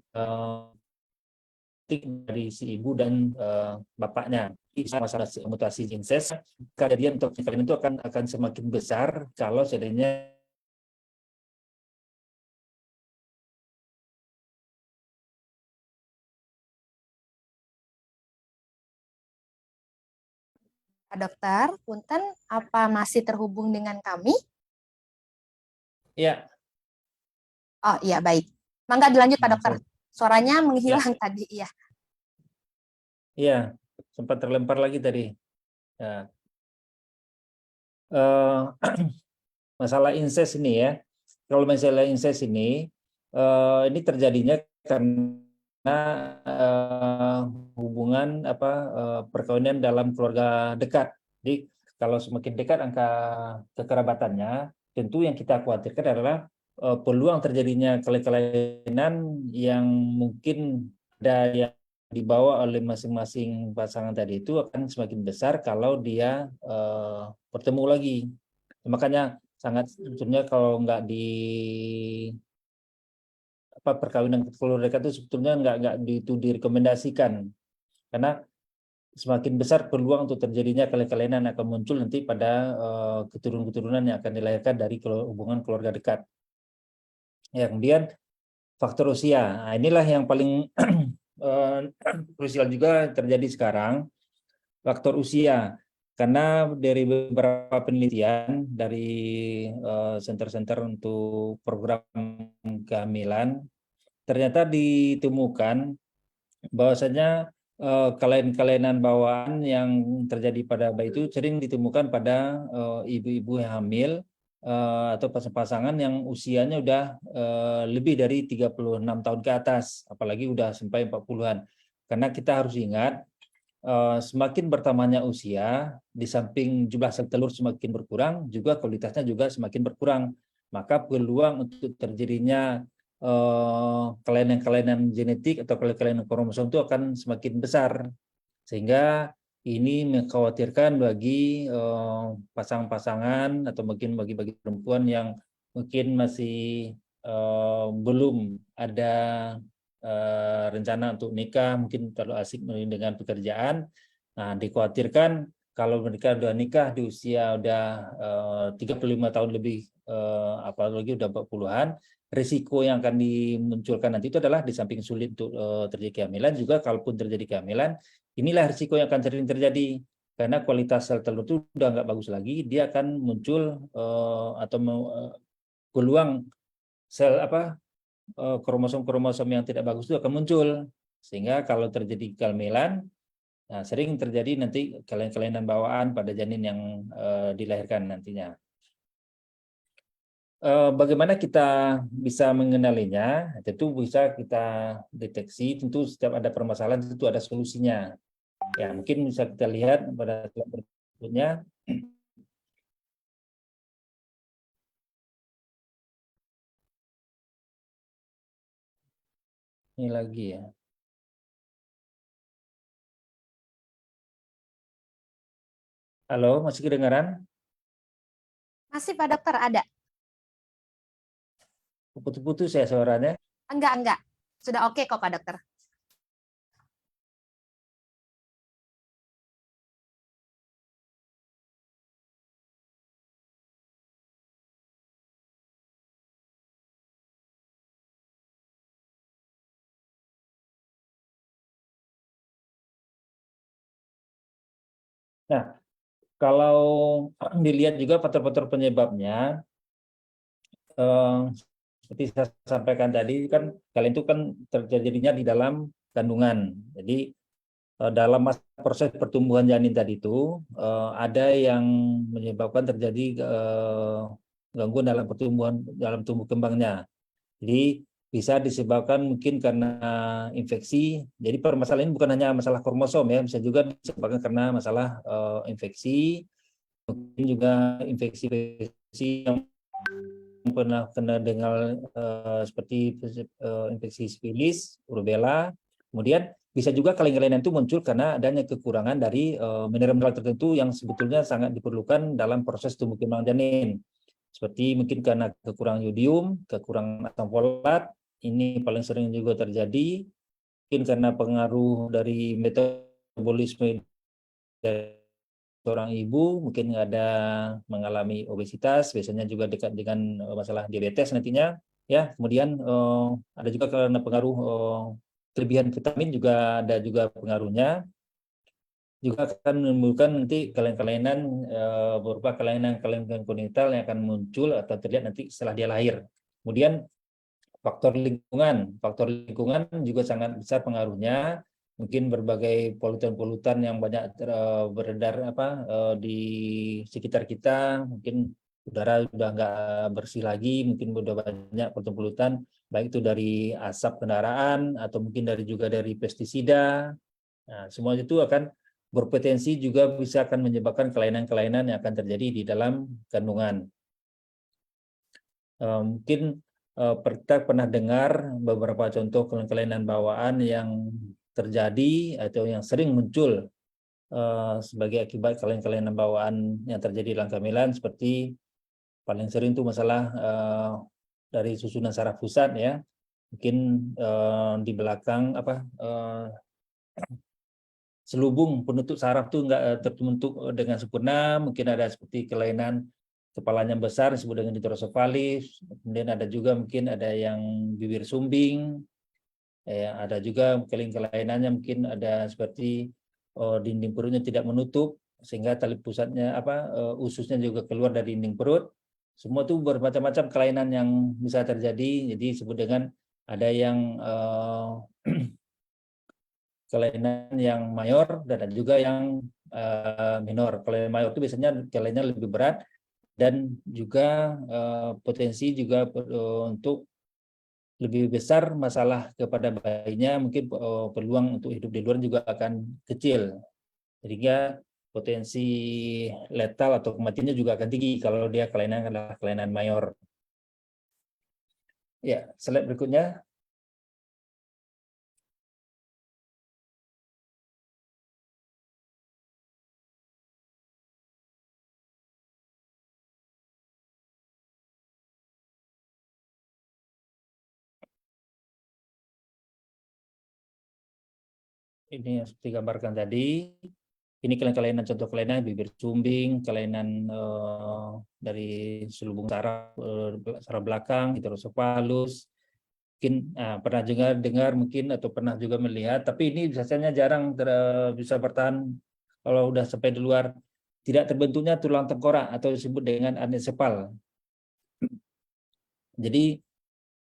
M: si ibu dan bapaknya. Masalah mutasi incest, kejadian untuk kalian itu akan semakin besar kalau seandainya
B: Pak Dokter, punten apa masih terhubung dengan kami?
M: ya.
B: Oh iya, baik. Mangga dilanjut Pak Dokter. Suaranya menghilang tadi, iya.
M: Iya, sempat terlempar lagi tadi. Ya. Masalah incest ini ya. Kalau masalah incest ini terjadinya karena hubungan perkawinan dalam keluarga dekat. Jadi kalau semakin dekat angka kekerabatannya, tentu yang kita khawatirkan adalah peluang terjadinya kelainan yang mungkin ada yang dibawa oleh masing-masing pasangan tadi itu akan semakin besar kalau dia bertemu lagi. Makanya sangat sebetulnya kalau nggak di perkawinan keluarga dekat itu sebetulnya nggak direkomendasikan, karena semakin besar peluang untuk terjadinya kelainan akan muncul nanti pada keturunan-keturunan yang akan dilahirkan dari hubungan keluarga dekat. Yang kemudian faktor usia, nah, inilah yang paling krusial juga terjadi sekarang, faktor usia. Karena dari beberapa penelitian dari center-center untuk program kehamilan, ternyata ditemukan bahwasanya kelainan bawaan yang terjadi pada bayi itu sering ditemukan pada ibu-ibu yang hamil atau pasangan yang usianya udah lebih dari 36 tahun ke atas, apalagi udah sampai 40-an. Karena kita harus ingat, semakin bertambahnya usia, di samping jumlah sel telur semakin berkurang, juga kualitasnya juga semakin berkurang. Maka peluang untuk terjadinya kelainan-kelainan genetik atau kelainan kromosom itu akan semakin besar. Sehingga ini mengkhawatirkan bagi pasangan-pasangan atau mungkin bagi perempuan yang mungkin masih belum ada rencana untuk nikah, mungkin terlalu asik dengan pekerjaan. Nah, dikhawatirkan kalau mereka sudah nikah di usia udah 35 tahun lebih, apalagi udah 40-an, risiko yang akan dimunculkan nanti itu adalah di samping sulit untuk terjadi kehamilan, juga kalaupun terjadi kehamilan, inilah risiko yang akan sering terjadi. Karena kualitas sel telur itu udah nggak bagus lagi, dia akan muncul atau peluang sel kromosom yang tidak bagus itu akan muncul, sehingga kalau terjadi kehamilan, nah, sering terjadi nanti kelainan-kelainan bawaan pada janin yang dilahirkan nantinya. Bagaimana kita bisa mengenalinya? Tentu bisa kita deteksi. Tentu setiap ada permasalahan tentu ada solusinya. Ya, mungkin bisa kita lihat pada slide berikutnya. Ini lagi ya. Halo, masih kedengaran?
B: Masih Pak Dokter, ada?
M: Putus-putus ya suaranya?
B: Enggak. Sudah oke kok Pak Dokter.
M: Nah, kalau dilihat juga faktor-faktor penyebabnya, seperti saya sampaikan tadi, kan kalian itu kan terjadinya di dalam kandungan. Jadi dalam masa proses pertumbuhan janin tadi itu ada yang menyebabkan terjadi gangguan dalam pertumbuhan, dalam tumbuh kembangnya. Jadi bisa disebabkan mungkin karena infeksi. Jadi permasalahan ini bukan hanya masalah kromosom ya, bisa juga disebabkan karena masalah infeksi, mungkin juga infeksi yang pernah kena dengan seperti infeksi sifilis, rubella. Kemudian bisa juga kelainan itu muncul karena adanya kekurangan dari mineral-mineral tertentu yang sebetulnya sangat diperlukan dalam proses tumbuh kembang janin. Seperti mungkin karena kekurangan yodium, kekurangan asam folat, ini paling sering juga terjadi. Mungkin karena pengaruh dari metabolisme dari seorang ibu, mungkin ada mengalami obesitas, biasanya juga dekat dengan masalah diabetes nantinya. Ya, kemudian ada juga karena pengaruh kelebihan vitamin juga ada juga pengaruhnya. Juga akan menimbulkan nanti kelainan-kelainan berupa kelainan-kelainan kongenital yang akan muncul atau terlihat nanti setelah dia lahir. Kemudian faktor lingkungan juga sangat besar pengaruhnya. Mungkin berbagai polutan-polutan yang banyak beredar di sekitar kita, mungkin udara sudah nggak bersih lagi, mungkin sudah banyak polutan-polutan, baik itu dari asap kendaraan atau mungkin juga dari pestisida. Nah, semua itu akan berpotensi juga bisa akan menyebabkan kelainan-kelainan yang akan terjadi di dalam kandungan. Mungkin kita pernah dengar beberapa contoh kelainan bawaan yang terjadi atau yang sering muncul sebagai akibat kelainan bawaan yang terjadi dalam kehamilan, seperti paling sering itu masalah dari susunan saraf pusat ya, mungkin di belakang selubung penutup saraf itu nggak terbentuk dengan sempurna, mungkin ada seperti kelainan kepalanya besar disebut dengan hidrosefalis, kemudian ada juga mungkin ada yang bibir sumbing, ya, ada juga kelainannya mungkin ada seperti dinding perutnya tidak menutup sehingga tali pusatnya ususnya juga keluar dari dinding perut. Semua itu bermacam-macam kelainan yang bisa terjadi, jadi disebut dengan ada yang kelainan yang mayor dan ada juga yang minor. Kalau yang mayor itu biasanya kelainannya lebih berat dan juga potensi juga untuk lebih besar masalah kepada bayinya, mungkin peluang untuk hidup di luar juga akan kecil. Sehingga potensi letal atau kematiannya juga akan tinggi kalau dia kelainan adalah kelainan mayor. Ya, slide berikutnya. Ini yang seperti gambarkan tadi. Ini kelainan, contoh kelainan bibir cumbing, kelainan dari selubung saraf belakang, hidrosefalus. Mungkin pernah juga dengar mungkin atau pernah juga melihat, tapi ini biasanya jarang bisa bertahan kalau udah sampai di luar. Tidak terbentuknya tulang tengkorak atau disebut dengan anencefal. Jadi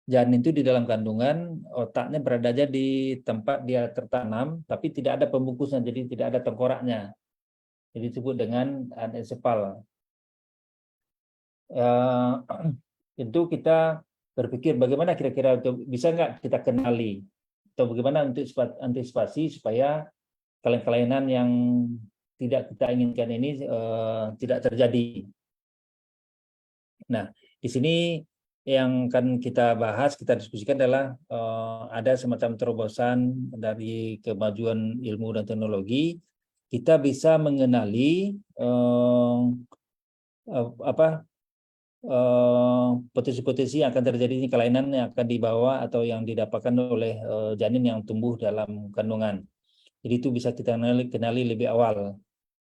M: janin itu di dalam kandungan, otaknya berada aja di tempat dia tertanam, tapi tidak ada pembungkusnya, jadi tidak ada tengkoraknya. Jadi disebut dengan anencefal. Tentu kita berpikir bagaimana kira-kira bisa nggak kita kenali, atau bagaimana untuk antisipasi supaya kelainan yang tidak kita inginkan ini tidak terjadi. Nah, di sini yang akan kita bahas, kita diskusikan adalah ada semacam terobosan dari kemajuan ilmu dan teknologi. Kita bisa mengenali potensi-potensi yang akan terjadi ini, kelainan yang akan dibawa atau yang didapatkan oleh janin yang tumbuh dalam kandungan. Jadi itu bisa kita kenali lebih awal.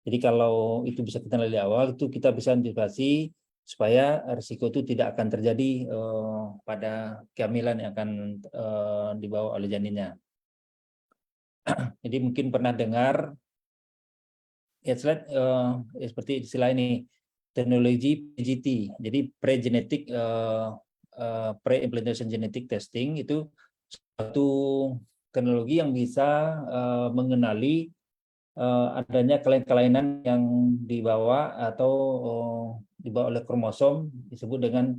M: Jadi kalau itu bisa kita kenali awal, itu kita bisa antisipasi supaya risiko itu tidak akan terjadi pada kehamilan yang akan dibawa oleh janinnya. Jadi mungkin pernah dengar ya slide seperti istilah ini, teknologi PGT, jadi pre-genetic pre-implantation genetic testing, itu satu teknologi yang bisa mengenali adanya kelainan yang dibawa atau dibawa oleh kromosom, disebut dengan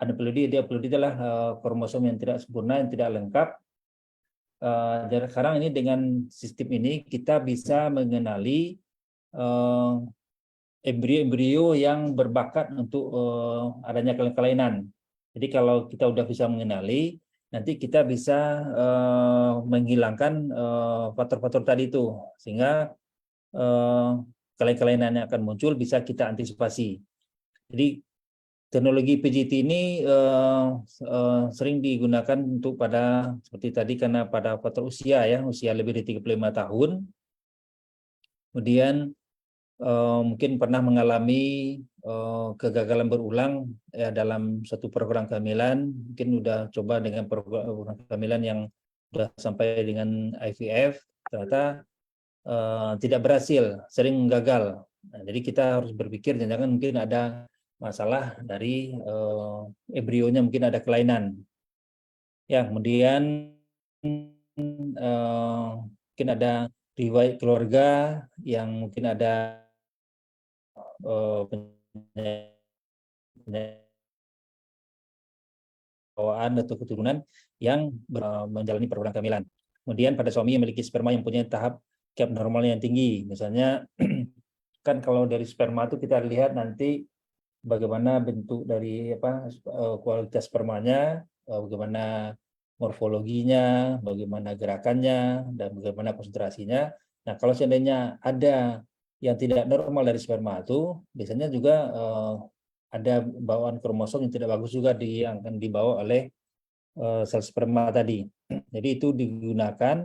M: aneuploidy. Aneuploidy adalah kromosom yang tidak sempurna, yang tidak lengkap. Jadi sekarang ini dengan sistem ini kita bisa mengenali embrio-embrio yang berbakat untuk adanya kelainan. Jadi kalau kita udah bisa mengenali, nanti kita bisa menghilangkan faktor-faktor tadi itu, sehingga kelainan yang akan muncul bisa kita antisipasi. Jadi teknologi PGT ini sering digunakan untuk pada seperti tadi karena pada faktor usia ya, usia lebih dari 35 tahun. Kemudian mungkin pernah mengalami kegagalan berulang ya dalam satu program kehamilan, mungkin udah coba dengan program kehamilan yang sudah sampai dengan IVF, ternyata tidak berhasil, sering gagal. Nah, jadi kita harus berpikir jangan-jangan mungkin ada masalah dari embrionya, mungkin ada kelainan. Ya, kemudian mungkin ada riwayat keluarga yang mungkin ada bawaan atau keturunan yang menjalani program kehamilan. Kemudian pada suami yang memiliki sperma yang punya tahap cap normal yang tinggi, misalnya kan kalau dari sperma itu kita lihat nanti bagaimana bentuk dari kualitas spermanya, bagaimana morfologinya, bagaimana gerakannya, dan bagaimana konsentrasinya. Nah, kalau seandainya ada yang tidak normal dari sperma itu, biasanya juga ada bawaan kromosom yang tidak bagus juga yang akan dibawa oleh sel sperma tadi. Jadi itu digunakan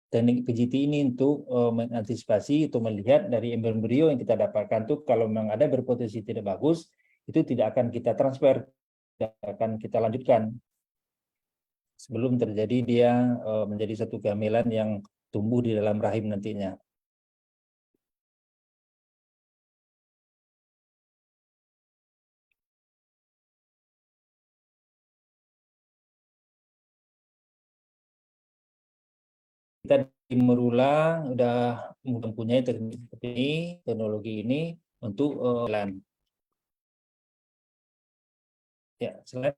M: teknik PGT ini untuk mengantisipasi atau melihat dari embrio yang kita dapatkan tuh kalau memang ada berpotensi tidak bagus, itu tidak akan kita transfer, tidak akan kita lanjutkan sebelum terjadi dia menjadi satu kehamilan yang tumbuh di dalam rahim nantinya. Kita di Merula udah mempunyai teknologi ini untuk jalan. Ya, slide.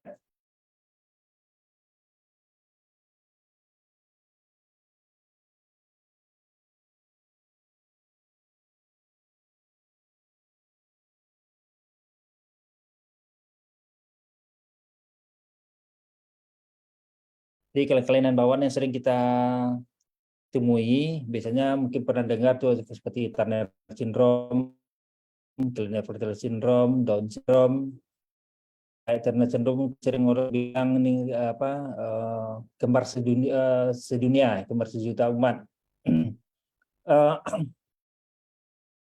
M: Jadi kelainan bawaan yang sering kita temui, biasanya mungkin pernah dengar tuh seperti Turner syndrome, Klinefelter syndrome, Down syndrome, Turner syndrome sering orang bilang ini kembar sedunia, kembar sejuta umat.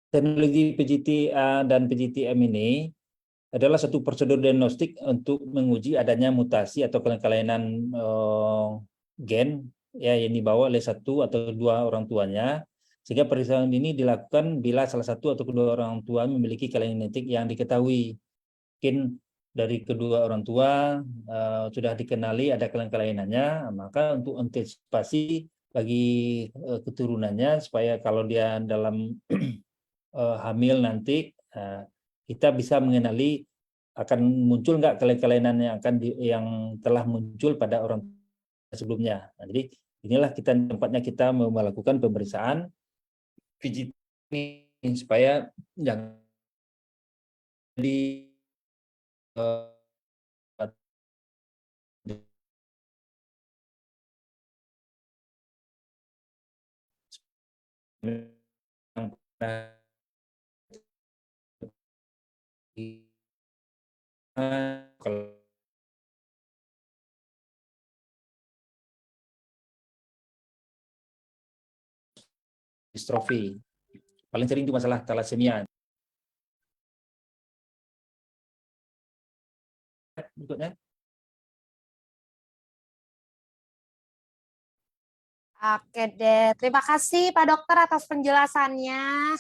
M: Teknologi PGT-A dan PGT-M ini adalah satu prosedur diagnostik untuk menguji adanya mutasi atau kelainan gen yang dibawa oleh satu atau dua orang tuanya, sehingga pemeriksaan ini dilakukan bila salah satu atau kedua orang tua memiliki kelainan genetik yang diketahui. Mungkin dari kedua orang tua sudah dikenali ada kelainannya, maka untuk antisipasi bagi keturunannya supaya kalau dia dalam hamil nanti kita bisa mengenali akan muncul nggak kelainan yang yang telah muncul pada orang sebelumnya. Nah, jadi inilah tempatnya kita melakukan pemeriksaan PGT ini supaya jangan di distrofi. Paling sering itu masalah thalassemia. Berikutnya.
B: Oke deh, terima kasih Pak Dokter atas penjelasannya.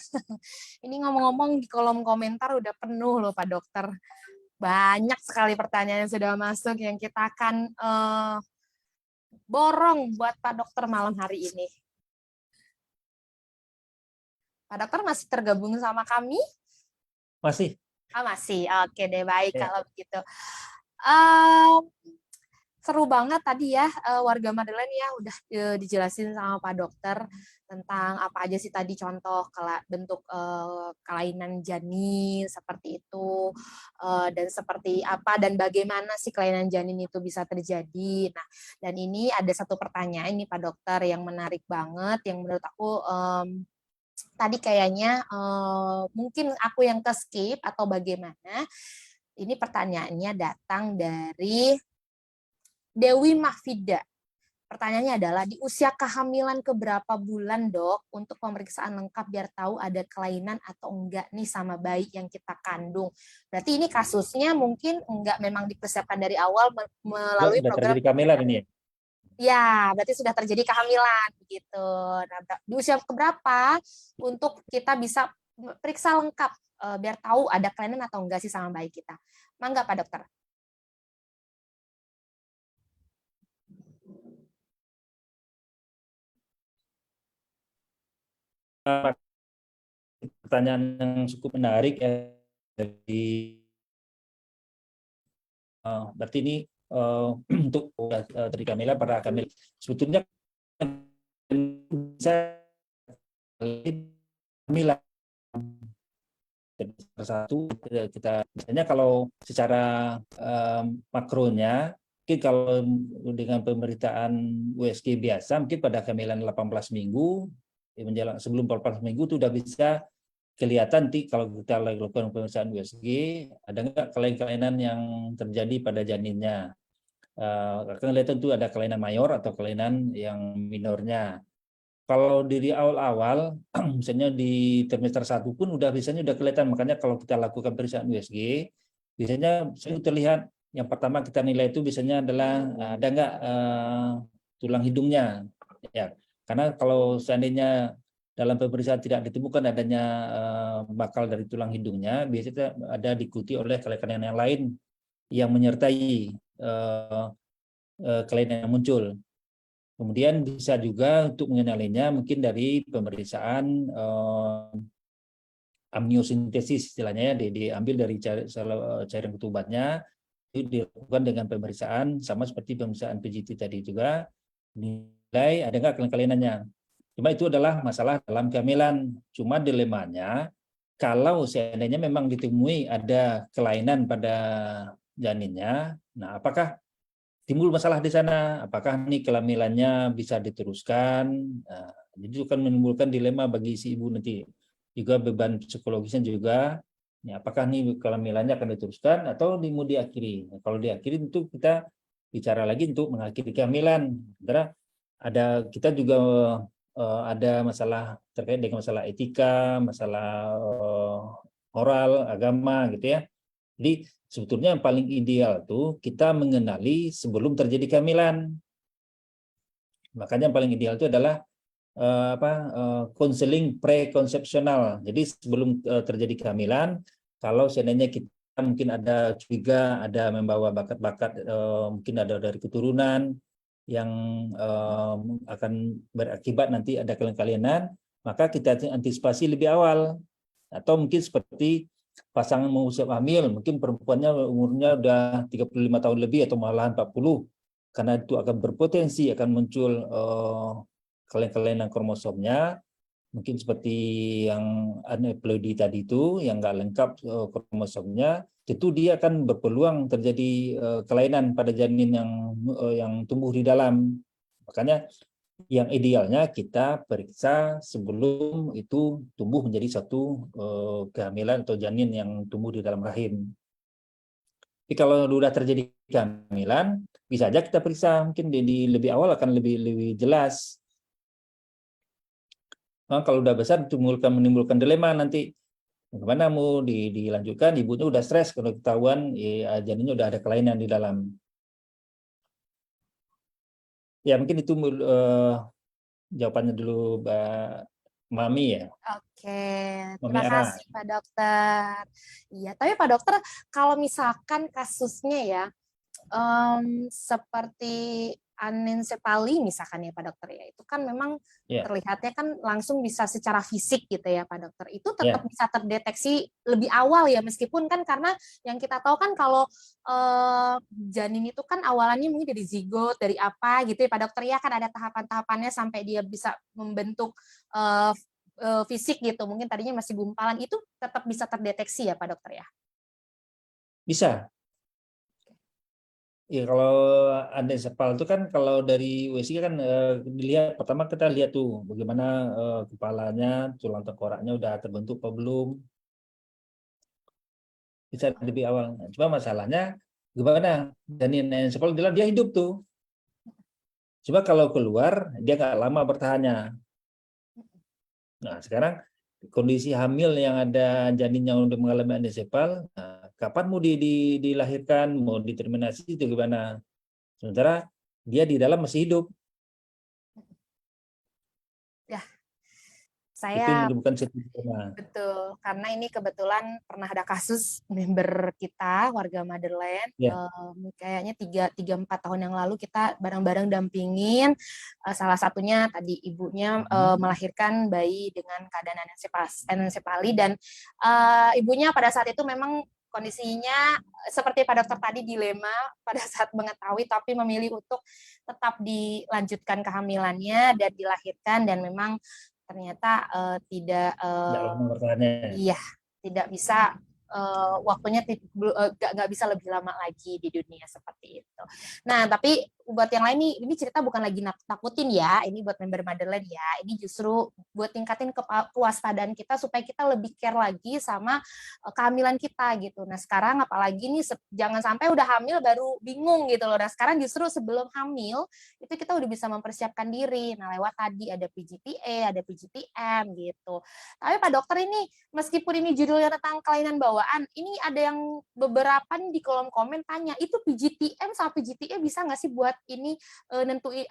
B: Ini ngomong-ngomong di kolom komentar udah penuh loh Pak Dokter. Banyak sekali pertanyaan yang sudah masuk yang kita akan borong buat Pak Dokter malam hari ini. Pak Dokter masih tergabung sama kami?
M: Masih.
B: Masih. Oke deh, baik
M: Ya.
B: kalau begitu. Seru banget tadi ya warga Madeleine ya udah dijelasin sama Pak Dokter tentang apa aja sih tadi contoh bentuk kelainan janin seperti itu dan seperti apa dan bagaimana sih kelainan janin itu bisa terjadi. Nah, dan ini ada satu pertanyaan nih Pak Dokter yang menarik banget yang menurut aku tadi kayaknya mungkin aku yang ke-skip atau bagaimana. Ini pertanyaannya datang dari Dewi Mahfida. Pertanyaannya adalah, di usia kehamilan keberapa bulan, Dok, untuk pemeriksaan lengkap biar tahu ada kelainan atau enggak nih sama bayi yang kita kandung. Berarti ini kasusnya mungkin enggak memang dipersiapkan dari awal melalui
M: Sudah
B: program.
M: terjadi kehamilan ini ya?
B: Ya, berarti sudah terjadi kehamilan gitu. Nah, di usia keberapa untuk kita bisa periksa lengkap biar tahu ada kelainan atau enggak sih sama bayi kita. Mangga Pak Dokter.
M: Pertanyaan yang cukup menarik ya. Jadi berarti ini untuk dari Kamila para Kamila sebetulnya bisa Kamila satu kita misalnya kalau secara makronya mungkin kalau dengan pemberitaan USG biasa mungkin pada kehamilan 18 minggu menjelang sebelum 18 minggu itu sudah bisa kelihatan kalau kita lakukan pemeriksaan USG ada nggak kelainan yang terjadi pada janinnya. Akan kelihatan itu ada kelainan mayor atau kelainan yang minornya. Kalau dari awal-awal, misalnya di trimester 1 pun biasanya udah kelihatan. Makanya kalau kita lakukan pemeriksaan USG, biasanya terlihat yang pertama kita nilai itu biasanya adalah ada nggak tulang hidungnya. Ya, karena kalau seandainya dalam pemeriksaan tidak ditemukan adanya bakal dari tulang hidungnya, biasanya ada diikuti oleh kelainan yang lain yang menyertai kelainan yang muncul. Kemudian bisa juga untuk mengenalinya mungkin dari pemeriksaan amniosintesis istilahnya ya, diambil dari cairan ketubatnya, itu dilakukan dengan pemeriksaan sama seperti pemeriksaan PGT tadi juga, nilai ada nggak kelainannya. Cuma itu adalah masalah dalam kehamilan. Cuma dilemanya, kalau seandainya memang ditemui ada kelainan pada janinnya, nah apakah timbul masalah di sana, apakah nih kehamilannya bisa diteruskan. Nah, jadi itu kan menimbulkan dilema bagi si ibu nanti, juga beban psikologisnya juga. Ya, apakah nih kehamilannya akan diteruskan atau mau diakhiri? Nah, kalau diakhiri tentu kita bicara lagi untuk mengakhiri kehamilan. Karena kita juga ada masalah terkait dengan masalah etika, masalah moral, agama gitu ya. Jadi sebetulnya yang paling ideal tuh kita mengenali sebelum terjadi kehamilan. Makanya yang paling ideal itu adalah konseling pre-konsepsional. Jadi sebelum terjadi kehamilan, kalau seandainya kita mungkin ada curiga, ada membawa bakat-bakat, mungkin ada dari keturunan yang akan berakibat nanti ada kelainan, maka kita antisipasi lebih awal. Atau mungkin seperti pasangan mau siap hamil, mungkin perempuannya umurnya udah 35 tahun lebih atau malahan 40, karena itu akan berpotensi akan muncul kelainan kromosomnya, mungkin seperti yang aneuploidi tadi itu, yang nggak lengkap kromosomnya, tentu dia akan berpeluang terjadi kelainan pada janin yang tumbuh di dalam. Makanya yang idealnya kita periksa sebelum itu tumbuh menjadi satu kehamilan atau janin yang tumbuh di dalam rahim. Tapi kalau sudah terjadi kehamilan, bisa aja kita periksa, mungkin di lebih awal akan lebih jelas. Nah, kalau udah besar menimbulkan dilema nanti. Bagaimana mau dilanjutkan, ibunya udah stres kalau ketahuan janinnya udah ada kelainan di dalam. Ya mungkin itu jawabannya dulu Mbak Mami ya.
B: Oke,
M: Mami
B: terima
M: Ara.
B: kasih Pak Dokter. Iya, tapi Pak Dokter kalau misalkan kasusnya ya seperti anencefali misalkan ya Pak Dokter ya, itu kan memang terlihatnya kan langsung bisa secara fisik gitu ya Pak Dokter. Itu tetap bisa terdeteksi lebih awal ya, meskipun kan karena yang kita tahu kan kalau janin itu kan awalannya mungkin dari zigot, dari apa gitu ya Pak Dokter ya, kan ada tahapan-tahapannya sampai dia bisa membentuk fisik gitu. Mungkin tadinya masih gumpalan, itu tetap bisa terdeteksi ya Pak Dokter ya?
M: Bisa. Ya kalau anencefal itu kan kalau dari USG kan dilihat pertama kita lihat tuh bagaimana kepalanya, tulang tengkoraknya udah terbentuk apa belum. Bisa lebih awal. Cuma masalahnya gimana? Janin anencefal dia hidup tuh. Cuma kalau keluar dia nggak lama bertahannya. Nah sekarang kondisi hamil yang ada janin yang udah mengalami anencefal, nah, kapan mau dilahirkan, mau diterminasi itu gimana? Sementara dia di dalam masih hidup.
B: Ya, saya
M: bukan stigma.
B: Betul, karena ini kebetulan pernah ada kasus member kita warga Motherland, kayaknya 3-4 tahun yang lalu kita bareng-bareng dampingin, salah satunya tadi ibunya melahirkan bayi dengan keadaan anencefali dan ibunya pada saat itu memang kondisinya seperti Pak Dokter tadi dilema pada saat mengetahui, tapi memilih untuk tetap dilanjutkan kehamilannya dan dilahirkan, dan memang ternyata tidak tidak bisa waktunya nggak bisa lebih lama lagi di dunia seperti itu. Nah, tapi buat yang lain ini cerita bukan lagi nakutin ya, ini buat member Motherland ya, ini justru buat tingkatin kewaspadaan kita supaya kita lebih care lagi sama kehamilan kita gitu. Nah sekarang apalagi nih jangan sampai udah hamil baru bingung gitu loh. Nah sekarang justru sebelum hamil itu kita udah bisa mempersiapkan diri. Nah lewat tadi ada PGTA, ada PGTM gitu. Tapi Pak Dokter ini meskipun ini judulnya tentang kelainan bawaan, ini ada yang beberapa nih di kolom komen tanya, itu PGTM sama PGTA bisa nggak sih buat ini nentuin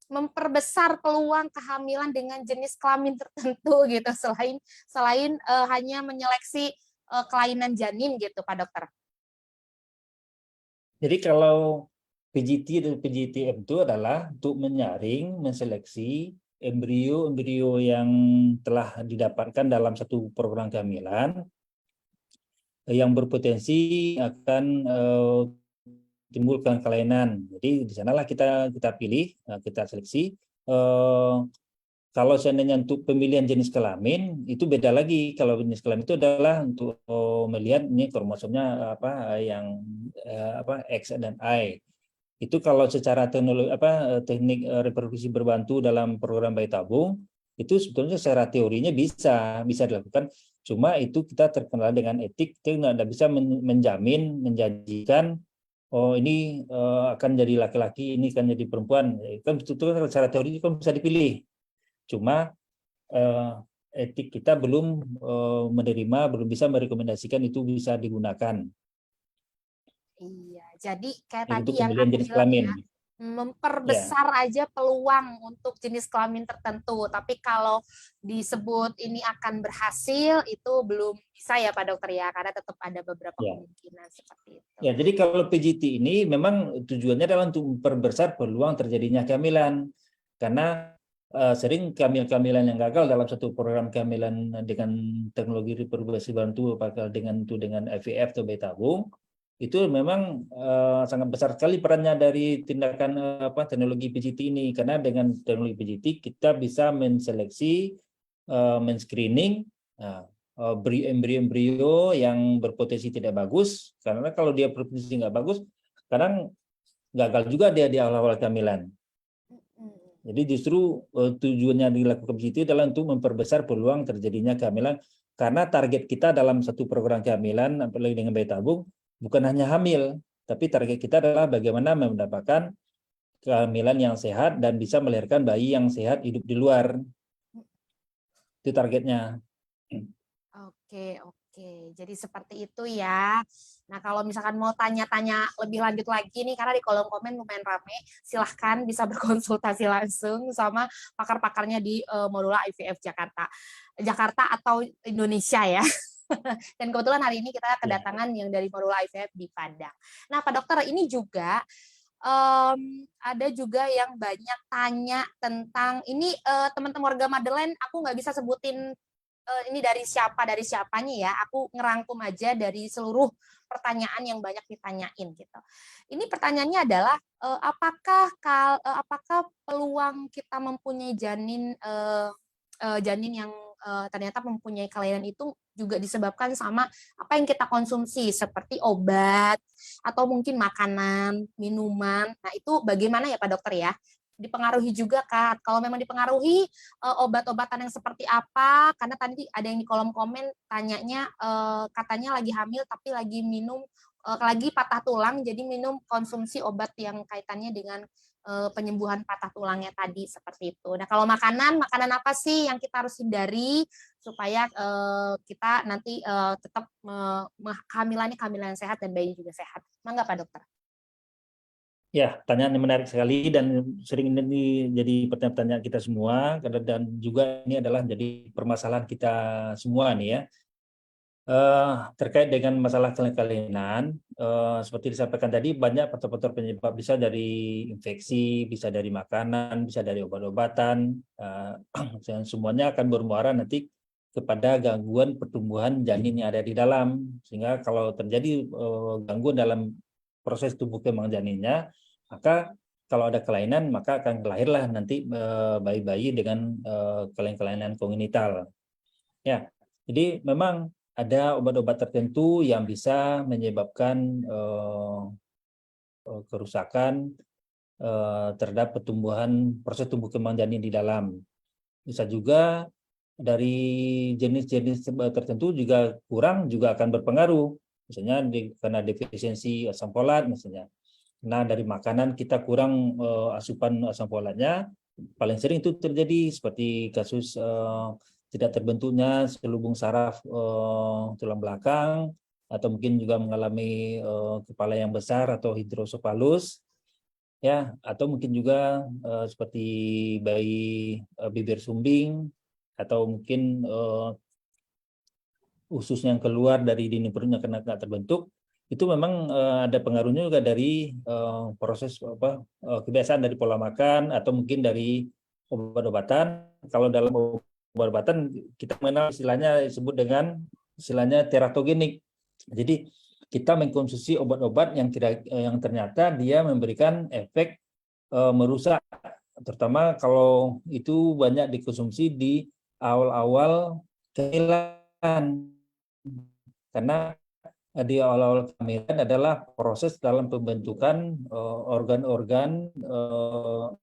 B: memperbesar peluang kehamilan dengan jenis kelamin tertentu gitu, selain hanya menyeleksi kelainan janin gitu Pak Dokter?
M: Jadi kalau PGT dan PGTM itu adalah untuk menyaring, menseleksi embrio-embrio yang telah didapatkan dalam satu program kehamilan yang berpotensi akan timbulkan kelainan. Jadi di sanalah kita pilih, kita seleksi. Kalau seandainya untuk pemilihan jenis kelamin itu beda lagi. Kalau jenis kelamin itu adalah untuk melihat ini kromosomnya apa yang X dan Y. itu kalau secara teknik reproduksi berbantu dalam program bayi tabung itu sebetulnya secara teorinya bisa dilakukan, cuma itu kita terkenal dengan etik, kita nggak bisa menjanjikan oh ini akan jadi laki-laki, ini akan jadi perempuan, kan itu secara teori kan bisa dipilih, cuma etik kita belum menerima, belum bisa merekomendasikan itu bisa digunakan.
B: Iya, jadi kayak
M: Jadi
B: tadi
M: untuk
B: yang
M: pemilihan
B: aku
M: jenis
B: bilang
M: kelamin.
B: ya, memperbesar aja peluang untuk jenis kelamin tertentu. Tapi kalau disebut ini akan berhasil, itu belum bisa ya Pak Dokter ya, karena tetap ada beberapa kemungkinan seperti itu.
M: Ya, jadi kalau PGT ini memang tujuannya adalah untuk memperbesar peluang terjadinya kehamilan. Karena sering kehamilan yang gagal dalam satu program kehamilan dengan teknologi reproduksi bantu, apakah dengan IVF atau bayi tabung, itu memang sangat besar sekali perannya dari tindakan teknologi PGT ini, karena dengan teknologi PGT kita bisa menseleksi, men-screening embrio-embrio yang berpotensi tidak bagus, karena kalau dia berpotensi nggak bagus, kadang gagal juga dia di awal-awal kehamilan. Jadi justru tujuannya dilakukan PGT adalah untuk memperbesar peluang terjadinya kehamilan, karena target kita dalam satu program kehamilan, apalagi dengan bayi tabung, bukan hanya hamil, tapi target kita adalah bagaimana mendapatkan kehamilan yang sehat dan bisa melahirkan bayi yang sehat hidup di luar. Itu targetnya.
B: Oke. Jadi seperti itu ya. Nah, kalau misalkan mau tanya-tanya lebih lanjut lagi nih, karena di kolom komen lumayan rame, silahkan bisa berkonsultasi langsung sama pakar-pakarnya di Modula IVF Jakarta atau Indonesia ya. Dan kebetulan hari ini kita kedatangan yang dari Modula IVF di Padang. Nah, Pak Dokter, ini juga ada juga yang banyak tanya tentang ini teman-teman warga Madeline, aku nggak bisa sebutin ini dari siapanya ya, aku ngerangkum aja dari seluruh pertanyaan yang banyak ditanyain gitu. Ini pertanyaannya adalah apakah peluang kita mempunyai janin yang ternyata mempunyai kelainan itu juga disebabkan sama apa yang kita konsumsi seperti obat atau mungkin makanan, minuman. Nah, itu bagaimana ya Pak Dokter ya? Dipengaruhi juga Kak. Kalau memang dipengaruhi obat-obatan yang seperti apa? Karena tadi ada yang di kolom komen tanyanya katanya lagi hamil tapi lagi minum lagi patah tulang, jadi minum konsumsi obat yang kaitannya dengan penyembuhan patah tulangnya tadi seperti itu. Nah, kalau makanan apa sih yang kita harus hindari supaya kita nanti tetap kehamilan sehat dan bayi juga sehat? Mangga Pak Dokter.
M: Ya, pertanyaan yang menarik sekali dan sering ini jadi pertanyaan kita semua, dan juga ini adalah jadi permasalahan kita semua nih ya. Terkait dengan masalah kelainan, seperti disampaikan tadi, banyak faktor-faktor penyebab, bisa dari infeksi, bisa dari makanan, bisa dari obat-obatan, dan semuanya akan bermuara nanti kepada gangguan pertumbuhan janin yang ada di dalam. Sehingga kalau terjadi gangguan dalam proses tumbuh kembang janinnya, maka kalau ada kelainan maka akan lahirlah nanti bayi-bayi dengan kelainan kongenital. Ya, jadi memang ada obat-obat tertentu yang bisa menyebabkan kerusakan terhadap proses tumbuh kembang janin di dalam. Bisa juga dari jenis-jenis tertentu juga kurang juga akan berpengaruh. Misalnya karena defisiensi asam folat misalnya. Nah, dari makanan kita kurang asupan asam folatnya, paling sering itu terjadi seperti kasus tidak terbentuknya selubung saraf tulang belakang, atau mungkin juga mengalami kepala yang besar atau hidrosefalus, ya, atau mungkin juga seperti bayi bibir sumbing, atau mungkin usus yang keluar dari dinding perutnya karena tidak terbentuk. Itu memang ada pengaruhnya juga dari proses kebiasaan dari pola makan atau mungkin dari obat-obatan. Kalau dalam obat-obatan kita mengenal disebut dengan istilahnya teratogenik. Jadi kita mengkonsumsi obat-obat yang ternyata dia memberikan efek merusak, terutama kalau itu banyak dikonsumsi di awal-awal kehamilan. Karena di awal-awal kehamilan adalah proses dalam pembentukan organ-organ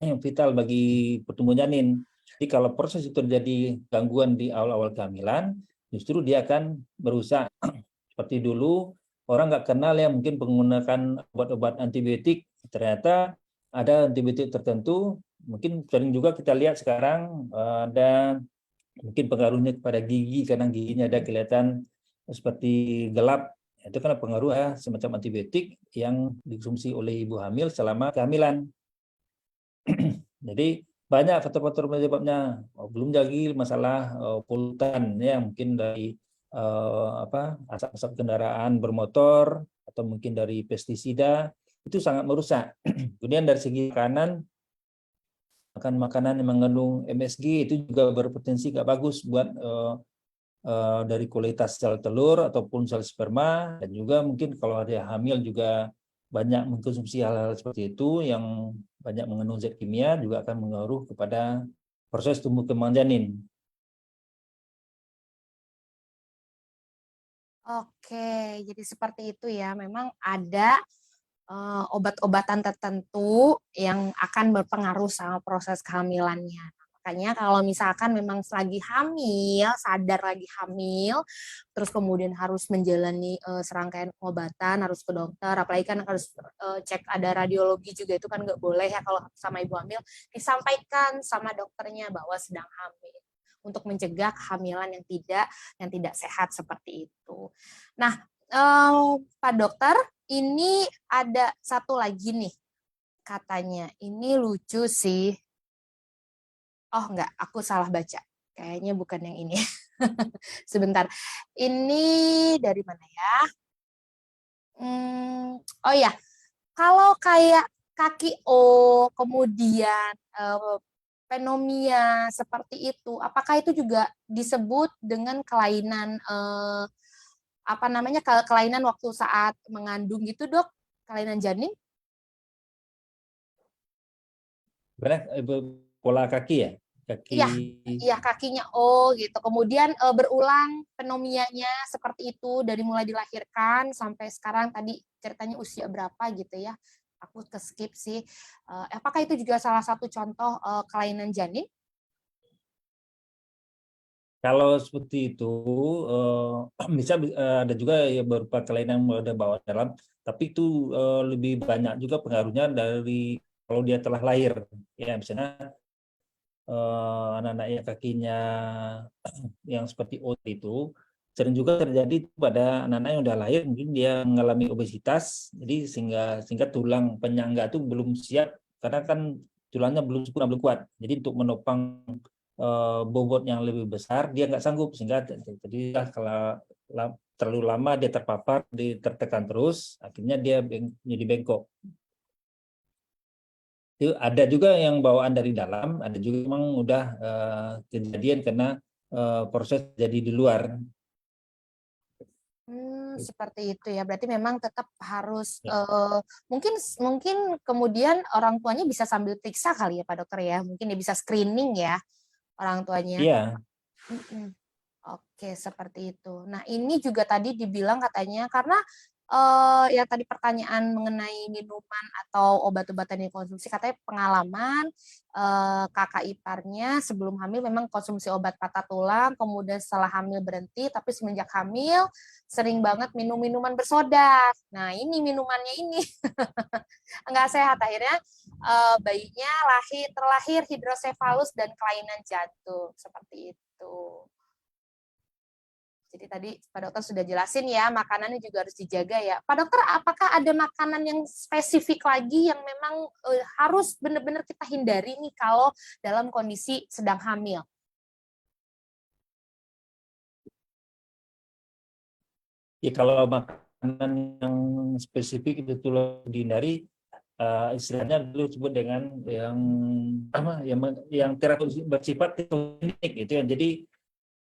M: yang vital bagi pertumbuhan janin. Jadi kalau proses itu terjadi gangguan di awal-awal kehamilan, justru dia akan merusak. Seperti dulu orang nggak kenal ya, mungkin menggunakan obat-obat antibiotik, ternyata ada antibiotik tertentu, mungkin sering juga kita lihat sekarang ada mungkin pengaruhnya kepada gigi, karena giginya ada kelihatan seperti gelap. Itu karena pengaruh semacam antibiotik yang dikonsumsi oleh ibu hamil selama kehamilan. Jadi banyak faktor-faktor penyebabnya. Belum lagi masalah polutan ya, mungkin dari asap-asap kendaraan bermotor atau mungkin dari pestisida, itu sangat merusak. Kemudian dari segi makanan, makan makanan yang mengandung MSG itu juga berpotensi nggak bagus buat dari kualitas sel telur ataupun sel sperma, dan juga mungkin kalau ada hamil juga banyak mengkonsumsi hal-hal seperti itu yang banyak mengandung zat kimia, juga akan mengaruh kepada proses tumbuh kembang janin.
B: Oke, jadi seperti itu ya. Memang ada obat-obatan tertentu yang akan berpengaruh sama proses kehamilannya. Makanya kalau misalkan memang lagi hamil, sadar lagi hamil, terus kemudian harus menjalani serangkaian pengobatan, harus ke dokter, apalagi kan harus cek ada radiologi juga, itu kan nggak boleh ya kalau sama ibu hamil, disampaikan sama dokternya bahwa sedang hamil untuk mencegah kehamilan yang tidak sehat seperti itu. Nah, Pak Dokter, ini ada satu lagi nih katanya. Ini lucu sih. Oh enggak, aku salah baca. Kayaknya bukan yang ini. Sebentar. Ini dari mana ya? Oh ya, kalau kayak kaki O, kemudian penomia seperti itu, apakah itu juga disebut dengan kelainan kelainan waktu saat mengandung gitu, Dok? Kelainan janin?
M: Pola kaki ya?
B: Iya, kakinya O gitu. Kemudian berulang penomianya seperti itu dari mulai dilahirkan sampai sekarang, tadi ceritanya usia berapa gitu ya. Aku ke-skip sih. Apakah itu juga salah satu contoh kelainan janin?
M: Kalau seperti itu bisa ada juga ya berupa kelainan pada bawah dalam, tapi itu lebih banyak juga pengaruhnya dari kalau dia telah lahir. Ya, misalnya anak-anak yang kakinya yang seperti O itu sering juga terjadi pada anak-anak yang udah lahir, mungkin dia mengalami obesitas, jadi sehingga tulang penyangga itu belum siap, karena kan tulangnya belum sempurna, belum kuat. Jadi untuk menopang bobot yang lebih besar dia nggak sanggup, sehingga jadi kalau terlalu lama dia terpapar, tertekan terus, akhirnya dia jadi bengkok. Itu ada juga yang bawaan dari dalam, ada juga memang udah kejadian karena proses jadi di luar.
B: Seperti itu ya. Berarti memang tetap harus mungkin kemudian orang tuanya bisa sambil periksa kali ya Pak Dokter ya. Mungkin dia bisa screening ya orang tuanya.
M: Iya.
B: Oke, seperti itu. Nah, ini juga tadi dibilang katanya karena yang tadi pertanyaan mengenai minuman atau obat-obatan yang dikonsumsi, katanya pengalaman kakak iparnya sebelum hamil memang konsumsi obat patah tulang, kemudian setelah hamil berhenti, tapi semenjak hamil sering banget minum minuman bersoda. Nah, ini minumannya ini nggak sehat, akhirnya bayinya terlahir hidrosefalus dan kelainan jantung seperti itu. Jadi tadi Pak Dokter sudah jelasin ya, makanannya juga harus dijaga ya. Pak Dokter, apakah ada makanan yang spesifik lagi yang memang harus benar-benar kita hindari nih kalau dalam kondisi sedang hamil?
M: Ya kalau makanan yang spesifik itu dihindari, istilahnya dulu disebut dengan yang terapi bersifat klinik itu ya. Jadi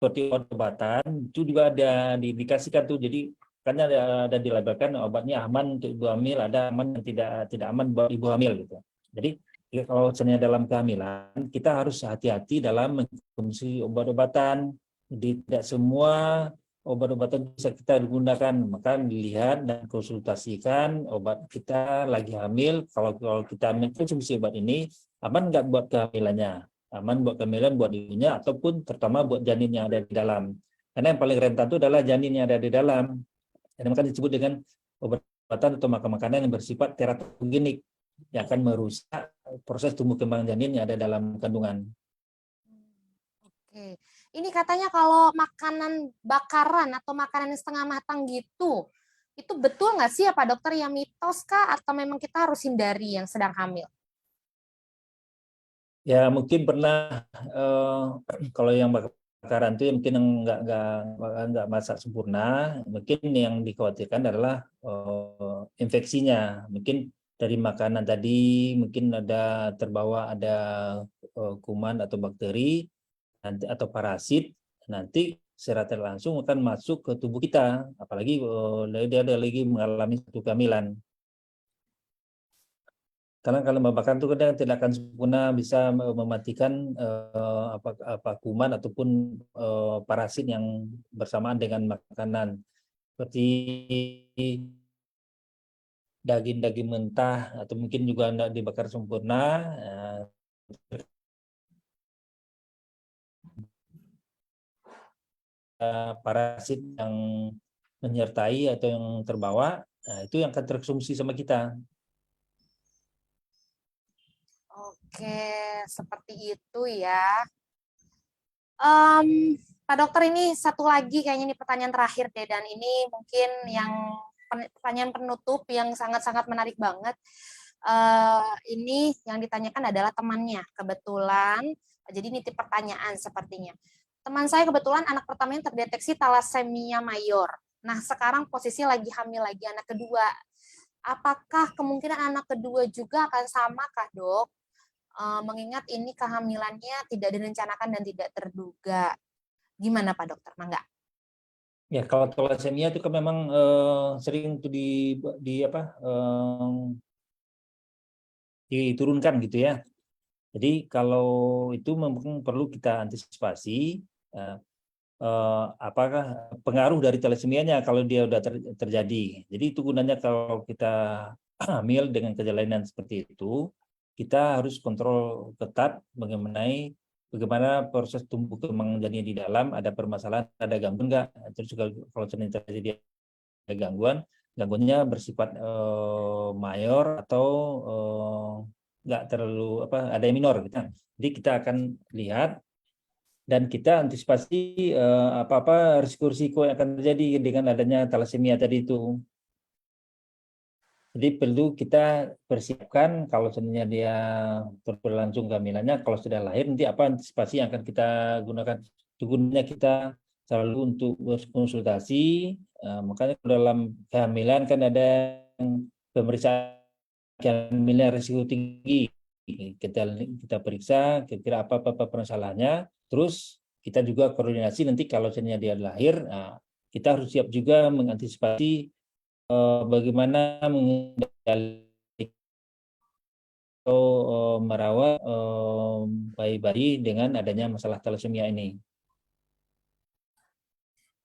M: seperti obat-obatan itu juga ada diindikasikan tuh, jadi karena ada dilabelkan obatnya aman untuk ibu hamil, ada aman yang tidak aman buat ibu hamil gitu. Jadi kalau misalnya dalam kehamilan kita harus hati-hati dalam mengkonsumsi obat-obatan. Jadi tidak semua obat-obatan bisa kita gunakan, maka dilihat dan konsultasikan obat kita lagi hamil. Kalau kita ambil konsumsi obat ini aman nggak buat kehamilannya, aman buat kehamilan, buat ibunya, ataupun terutama buat janin yang ada di dalam. Karena yang paling rentan itu adalah janin yang ada di dalam. Dan maka disebut dengan obat-obatan atau makanan yang bersifat teratogenik yang akan merusak proses tumbuh kembang janin yang ada dalam kandungan.
B: Oke. Ini katanya kalau makanan bakaran atau makanan yang setengah matang gitu, itu betul nggak sih ya Pak Dokter, yang mitos kah atau memang kita harus hindari yang sedang hamil?
M: Ya mungkin pernah kalau yang bakaran itu mungkin nggak masak sempurna, mungkin yang dikhawatirkan adalah infeksinya. Mungkin dari makanan tadi mungkin terbawa ada kuman atau bakteri nanti atau parasit, nanti secara tidak langsung akan masuk ke tubuh kita, apalagi dia ada lagi mengalami satu kehamilan. Karena kalau membakar itu kadang tidak akan sempurna bisa mematikan kuman ataupun parasit yang bersamaan dengan makanan, seperti daging-daging mentah atau mungkin juga tidak dibakar sempurna. Parasit yang menyertai atau yang terbawa, itu yang akan terkonsumsi sama kita.
B: Oke, seperti itu ya. Pak Dokter, ini satu lagi kayaknya ini pertanyaan terakhir deh, dan ini mungkin yang pertanyaan penutup yang sangat-sangat menarik banget. Ini yang ditanyakan adalah temannya. Kebetulan, jadi nitip pertanyaan sepertinya. Teman saya kebetulan anak pertamanya terdeteksi talasemia mayor. Nah, sekarang posisi lagi hamil lagi anak kedua. Apakah kemungkinan anak kedua juga akan sama kah, Dok? Mengingat ini kehamilannya tidak direncanakan dan tidak terduga. Gimana Pak Dokter? Mangga.
M: Ya, kalau talasemia itu kan memang sering itu diturunkan gitu ya. Jadi kalau itu memang perlu kita antisipasi apakah pengaruh dari talasemianya kalau dia sudah terjadi. Jadi itu gunanya kalau kita hamil dengan gejala seperti itu, kita harus kontrol ketat mengenai bagaimana proses tumbuh kembang janin di dalam, ada permasalahan, ada gangguan enggak. Terus juga kalau terjadi ada gangguannya bersifat mayor atau nggak terlalu ada yang minor gitu. Jadi kita akan lihat dan kita antisipasi apa-apa risiko-risiko yang akan terjadi dengan adanya talasemia tadi itu. Jadi perlu kita persiapkan kalau sebenarnya dia berlangsung kehamilannya, kalau sudah lahir nanti apa antisipasi yang akan kita gunakan. Tujuannya kita selalu untuk berkonsultasi, makanya dalam kehamilan kan ada pemeriksaan kehamilan risiko tinggi. Kita periksa kira-kira apa permasalahannya, terus kita juga koordinasi nanti kalau sebenarnya dia lahir, kita harus siap juga mengantisipasi bagaimana mengendalikan atau merawat bayi-bayi dengan adanya masalah talasemia ini.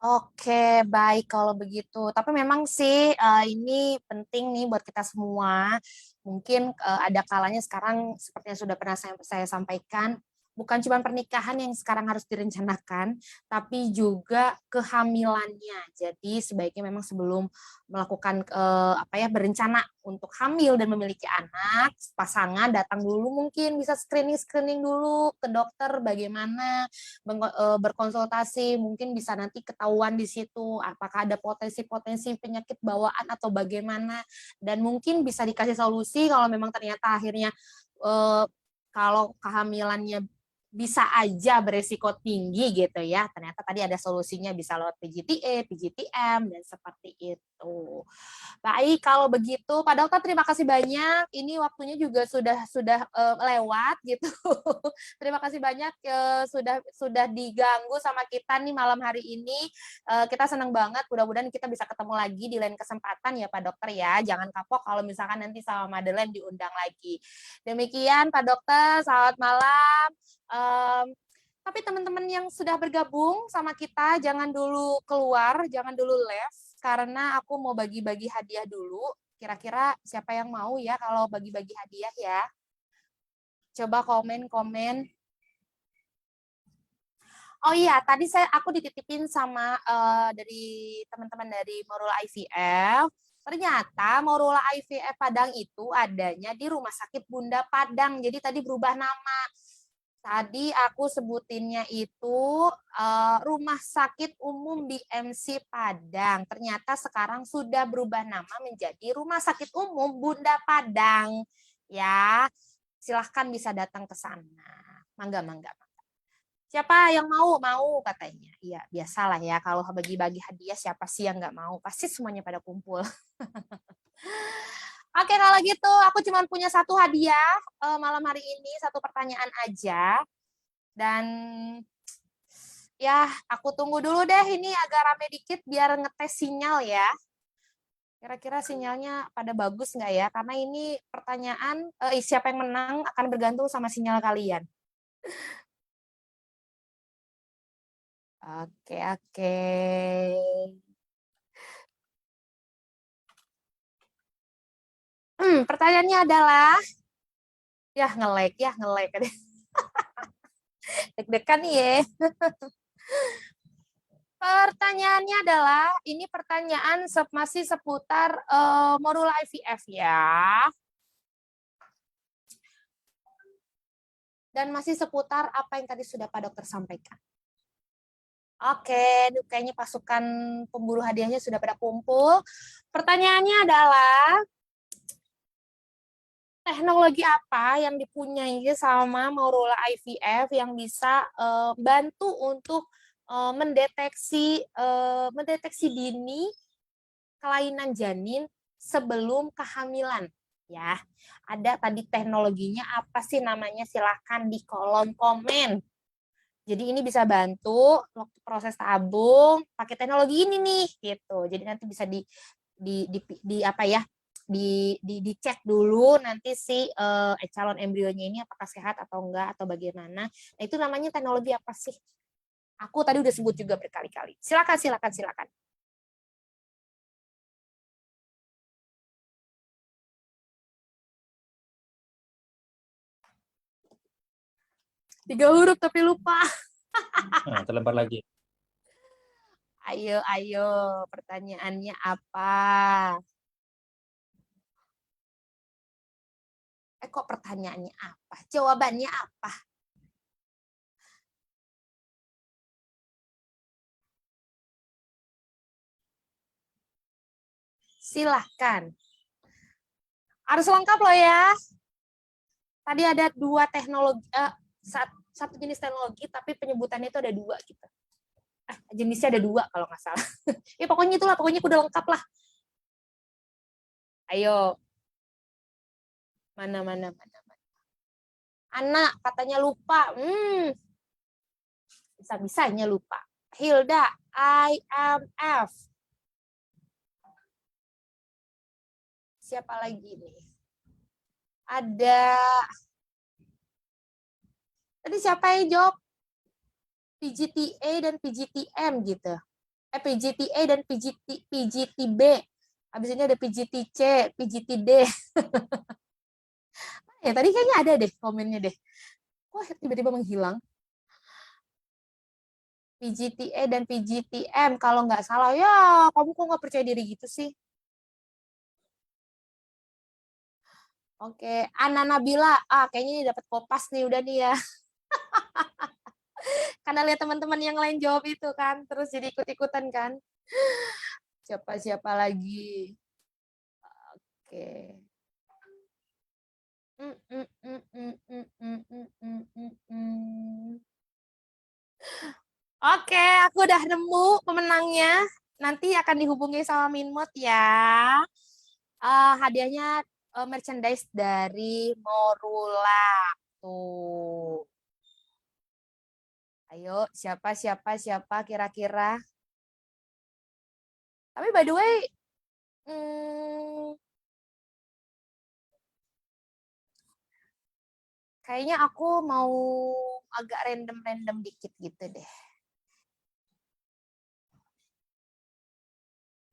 B: Oke, baik kalau begitu. Tapi memang sih ini penting nih buat kita semua. Mungkin ada kalanya sekarang seperti yang sudah pernah saya sampaikan, bukan cuma pernikahan yang sekarang harus direncanakan, tapi juga kehamilannya. Jadi sebaiknya memang sebelum melakukan berencana untuk hamil dan memiliki anak, pasangan datang dulu, mungkin bisa screening dulu ke dokter bagaimana, berkonsultasi, mungkin bisa nanti ketahuan di situ apakah ada potensi penyakit bawaan atau bagaimana, dan mungkin bisa dikasih solusi kalau memang ternyata akhirnya kalau kehamilannya bisa aja beresiko tinggi gitu ya. Ternyata tadi ada solusinya, bisa lewat PGTA, PGTM, dan seperti itu. Baik, kalau begitu Pak Dokter terima kasih banyak. Ini waktunya juga sudah lewat gitu. Terima kasih banyak sudah diganggu sama kita nih malam hari ini. Kita senang banget. Mudah-mudahan kita bisa ketemu lagi di lain kesempatan ya Pak Dokter ya. Jangan kapok kalau misalkan nanti sama Madeleine diundang lagi. Demikian Pak Dokter, selamat malam. Tapi teman-teman yang sudah bergabung sama kita, jangan dulu keluar, jangan dulu left, karena aku mau bagi-bagi hadiah dulu. Kira-kira siapa yang mau ya kalau bagi-bagi hadiah ya? Coba komen-komen. Oh iya, tadi aku dititipin sama dari teman-teman dari Morula IVF. Ternyata Morula IVF Padang itu adanya di Rumah Sakit Bunda Padang. Jadi tadi berubah nama. Tadi aku sebutinnya itu Rumah Sakit Umum BMC Padang. Ternyata sekarang sudah berubah nama menjadi Rumah Sakit Umum Bunda Padang. Ya, silahkan bisa datang ke sana. Mangga, mangga. Siapa yang mau? Mau katanya. Iya, biasalah ya. Kalau bagi-bagi hadiah, siapa sih yang nggak mau? Pasti semuanya pada kumpul. Oke, kalau gitu aku cuma punya satu hadiah malam hari ini, satu pertanyaan aja. Dan ya, aku tunggu dulu deh, ini agak rame dikit biar ngetes sinyal ya. Kira-kira sinyalnya pada bagus nggak ya? Karena ini pertanyaan siapa yang menang akan bergantung sama sinyal kalian. Oke, oke. Pertanyaannya adalah, ya nge-lag. Deg-degan nih ya. Pertanyaannya adalah, ini pertanyaan masih seputar Morula IVF ya. Dan masih seputar apa yang tadi sudah Pak Dokter sampaikan. Oke, kayaknya pasukan pemburu hadiahnya sudah pada kumpul. Pertanyaannya adalah, teknologi apa yang dipunyai sama Morula IVF yang bisa bantu untuk mendeteksi dini kelainan janin sebelum kehamilan? Ya, ada tadi teknologinya apa sih namanya? Silahkan di kolom komen. Jadi ini bisa bantu waktu proses tabung pakai teknologi ini nih, gitu. Jadi nanti bisa di apa ya? Dicek dulu nanti si calon embrionya ini apakah sehat atau enggak atau bagaimana. Nah, itu namanya teknologi apa sih? Aku tadi udah sebut juga berkali-kali. Silakan. 3 huruf tapi lupa.
M: Nah, terlempar lagi.
B: Ayo, pertanyaannya apa? Kok pertanyaannya apa? Jawabannya apa? Silahkan. Harus lengkap loh ya. Tadi ada 2 teknologi, satu jenis teknologi, tapi penyebutannya itu ada 2 gitu. Jenisnya ada 2 kalau nggak salah. Ya pokoknya itulah, pokoknya udah lengkap lah. Ayo. Mana. Anak katanya lupa. Bisa-bisanya lupa. Hilda, IMF. Siapa lagi nih? Ada. Tadi siapa yang jawab? PGTA dan PGTM gitu. PGTA dan PGTB. Habis ini ada PGTC, PGTD. Ya, tadi kayaknya ada deh komennya deh. Kok tiba-tiba menghilang? PGTA dan PGTM, kalau nggak salah. Ya, kamu kok nggak percaya diri gitu sih? Oke, Ana Nabila. Kayaknya ini dapat kopas nih, udah nih ya. Karena lihat teman-teman yang lain jawab itu kan, terus jadi ikut-ikutan kan. Siapa lagi? Oke. Oke, aku udah nemu pemenangnya. Nanti akan dihubungi sama Minmot ya. Hadiahnya merchandise dari Morula. Tuh. Ayo, siapa kira-kira? Tapi by the way, Kayaknya aku mau agak random-random dikit gitu deh.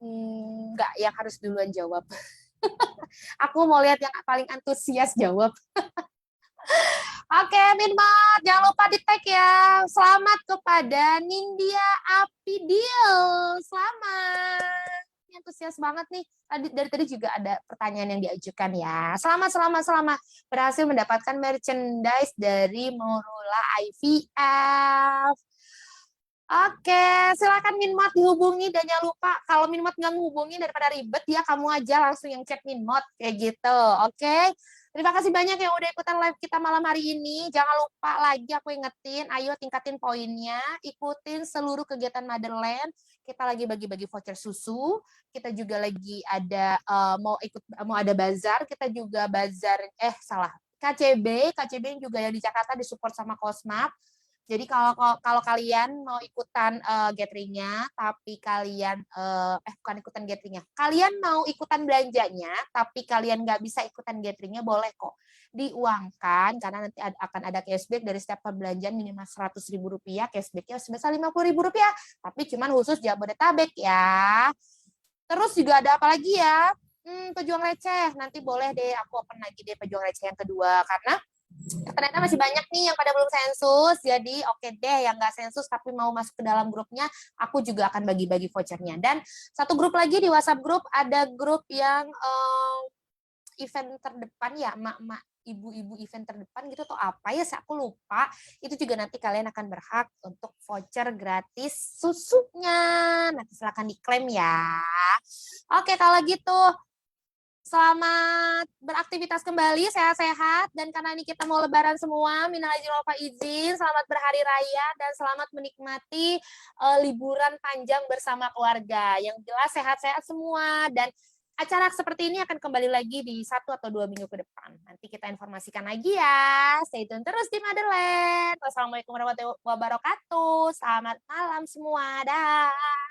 B: Enggak, yang harus duluan jawab. Aku mau lihat yang paling antusias jawab. Oke, Minmot, jangan lupa di-tag ya. Selamat kepada Nindya Apidil. Selamat. Ini antusias banget nih. Dari tadi juga ada pertanyaan yang diajukan ya. Selamat. Berhasil mendapatkan merchandise dari Morula IVF. Oke, silakan Minmot dihubungi dan jangan lupa kalau Minmot nggak menghubungi daripada ribet ya kamu aja langsung yang chat Minmot kayak gitu. Oke. Terima kasih banyak yang udah ikutan live kita malam hari ini. Jangan lupa lagi aku ingetin, ayo tingkatin poinnya, ikutin seluruh kegiatan Motherland. Kita lagi bagi-bagi voucher susu. Kita juga lagi ada mau ada bazar, kita juga bazar KCB yang juga yang di Jakarta disupport sama Cosmap. Jadi kalau kalian mau ikutan gatheringnya, tapi kalian bukan ikutan gatheringnya, kalian mau ikutan belanjanya, tapi kalian nggak bisa ikutan gatheringnya, boleh kok diuangkan karena nanti akan ada cashback dari setiap perbelanjaan minimal Rp100.000, cashbacknya sebesar Rp50.000, tapi cuman khusus Jabodetabek ya. Terus juga ada apa lagi ya? Pejuang receh, nanti boleh deh aku open lagi deh pejuang receh yang kedua karena ternyata masih banyak nih yang pada belum sensus, jadi oke deh yang nggak sensus tapi mau masuk ke dalam grupnya, aku juga akan bagi-bagi vouchernya. Dan satu grup lagi di WhatsApp grup, ada grup yang event terdepan ya, emak-emak, ibu-ibu event terdepan gitu atau apa ya, aku lupa. Itu juga nanti kalian akan berhak untuk voucher gratis susunya. Nanti silakan diklaim ya. Oke, kalau gitu selamat beraktivitas kembali, sehat-sehat, dan karena ini kita mau lebaran semua, minal aidin wal faizin, selamat berhari raya, dan selamat menikmati liburan panjang bersama keluarga. Yang jelas sehat-sehat semua, dan acara seperti ini akan kembali lagi di 1 atau 2 minggu ke depan. Nanti kita informasikan lagi ya. Stay tune terus di Motherland. Wassalamualaikum warahmatullahi wabarakatuh. Selamat malam semua. Dah.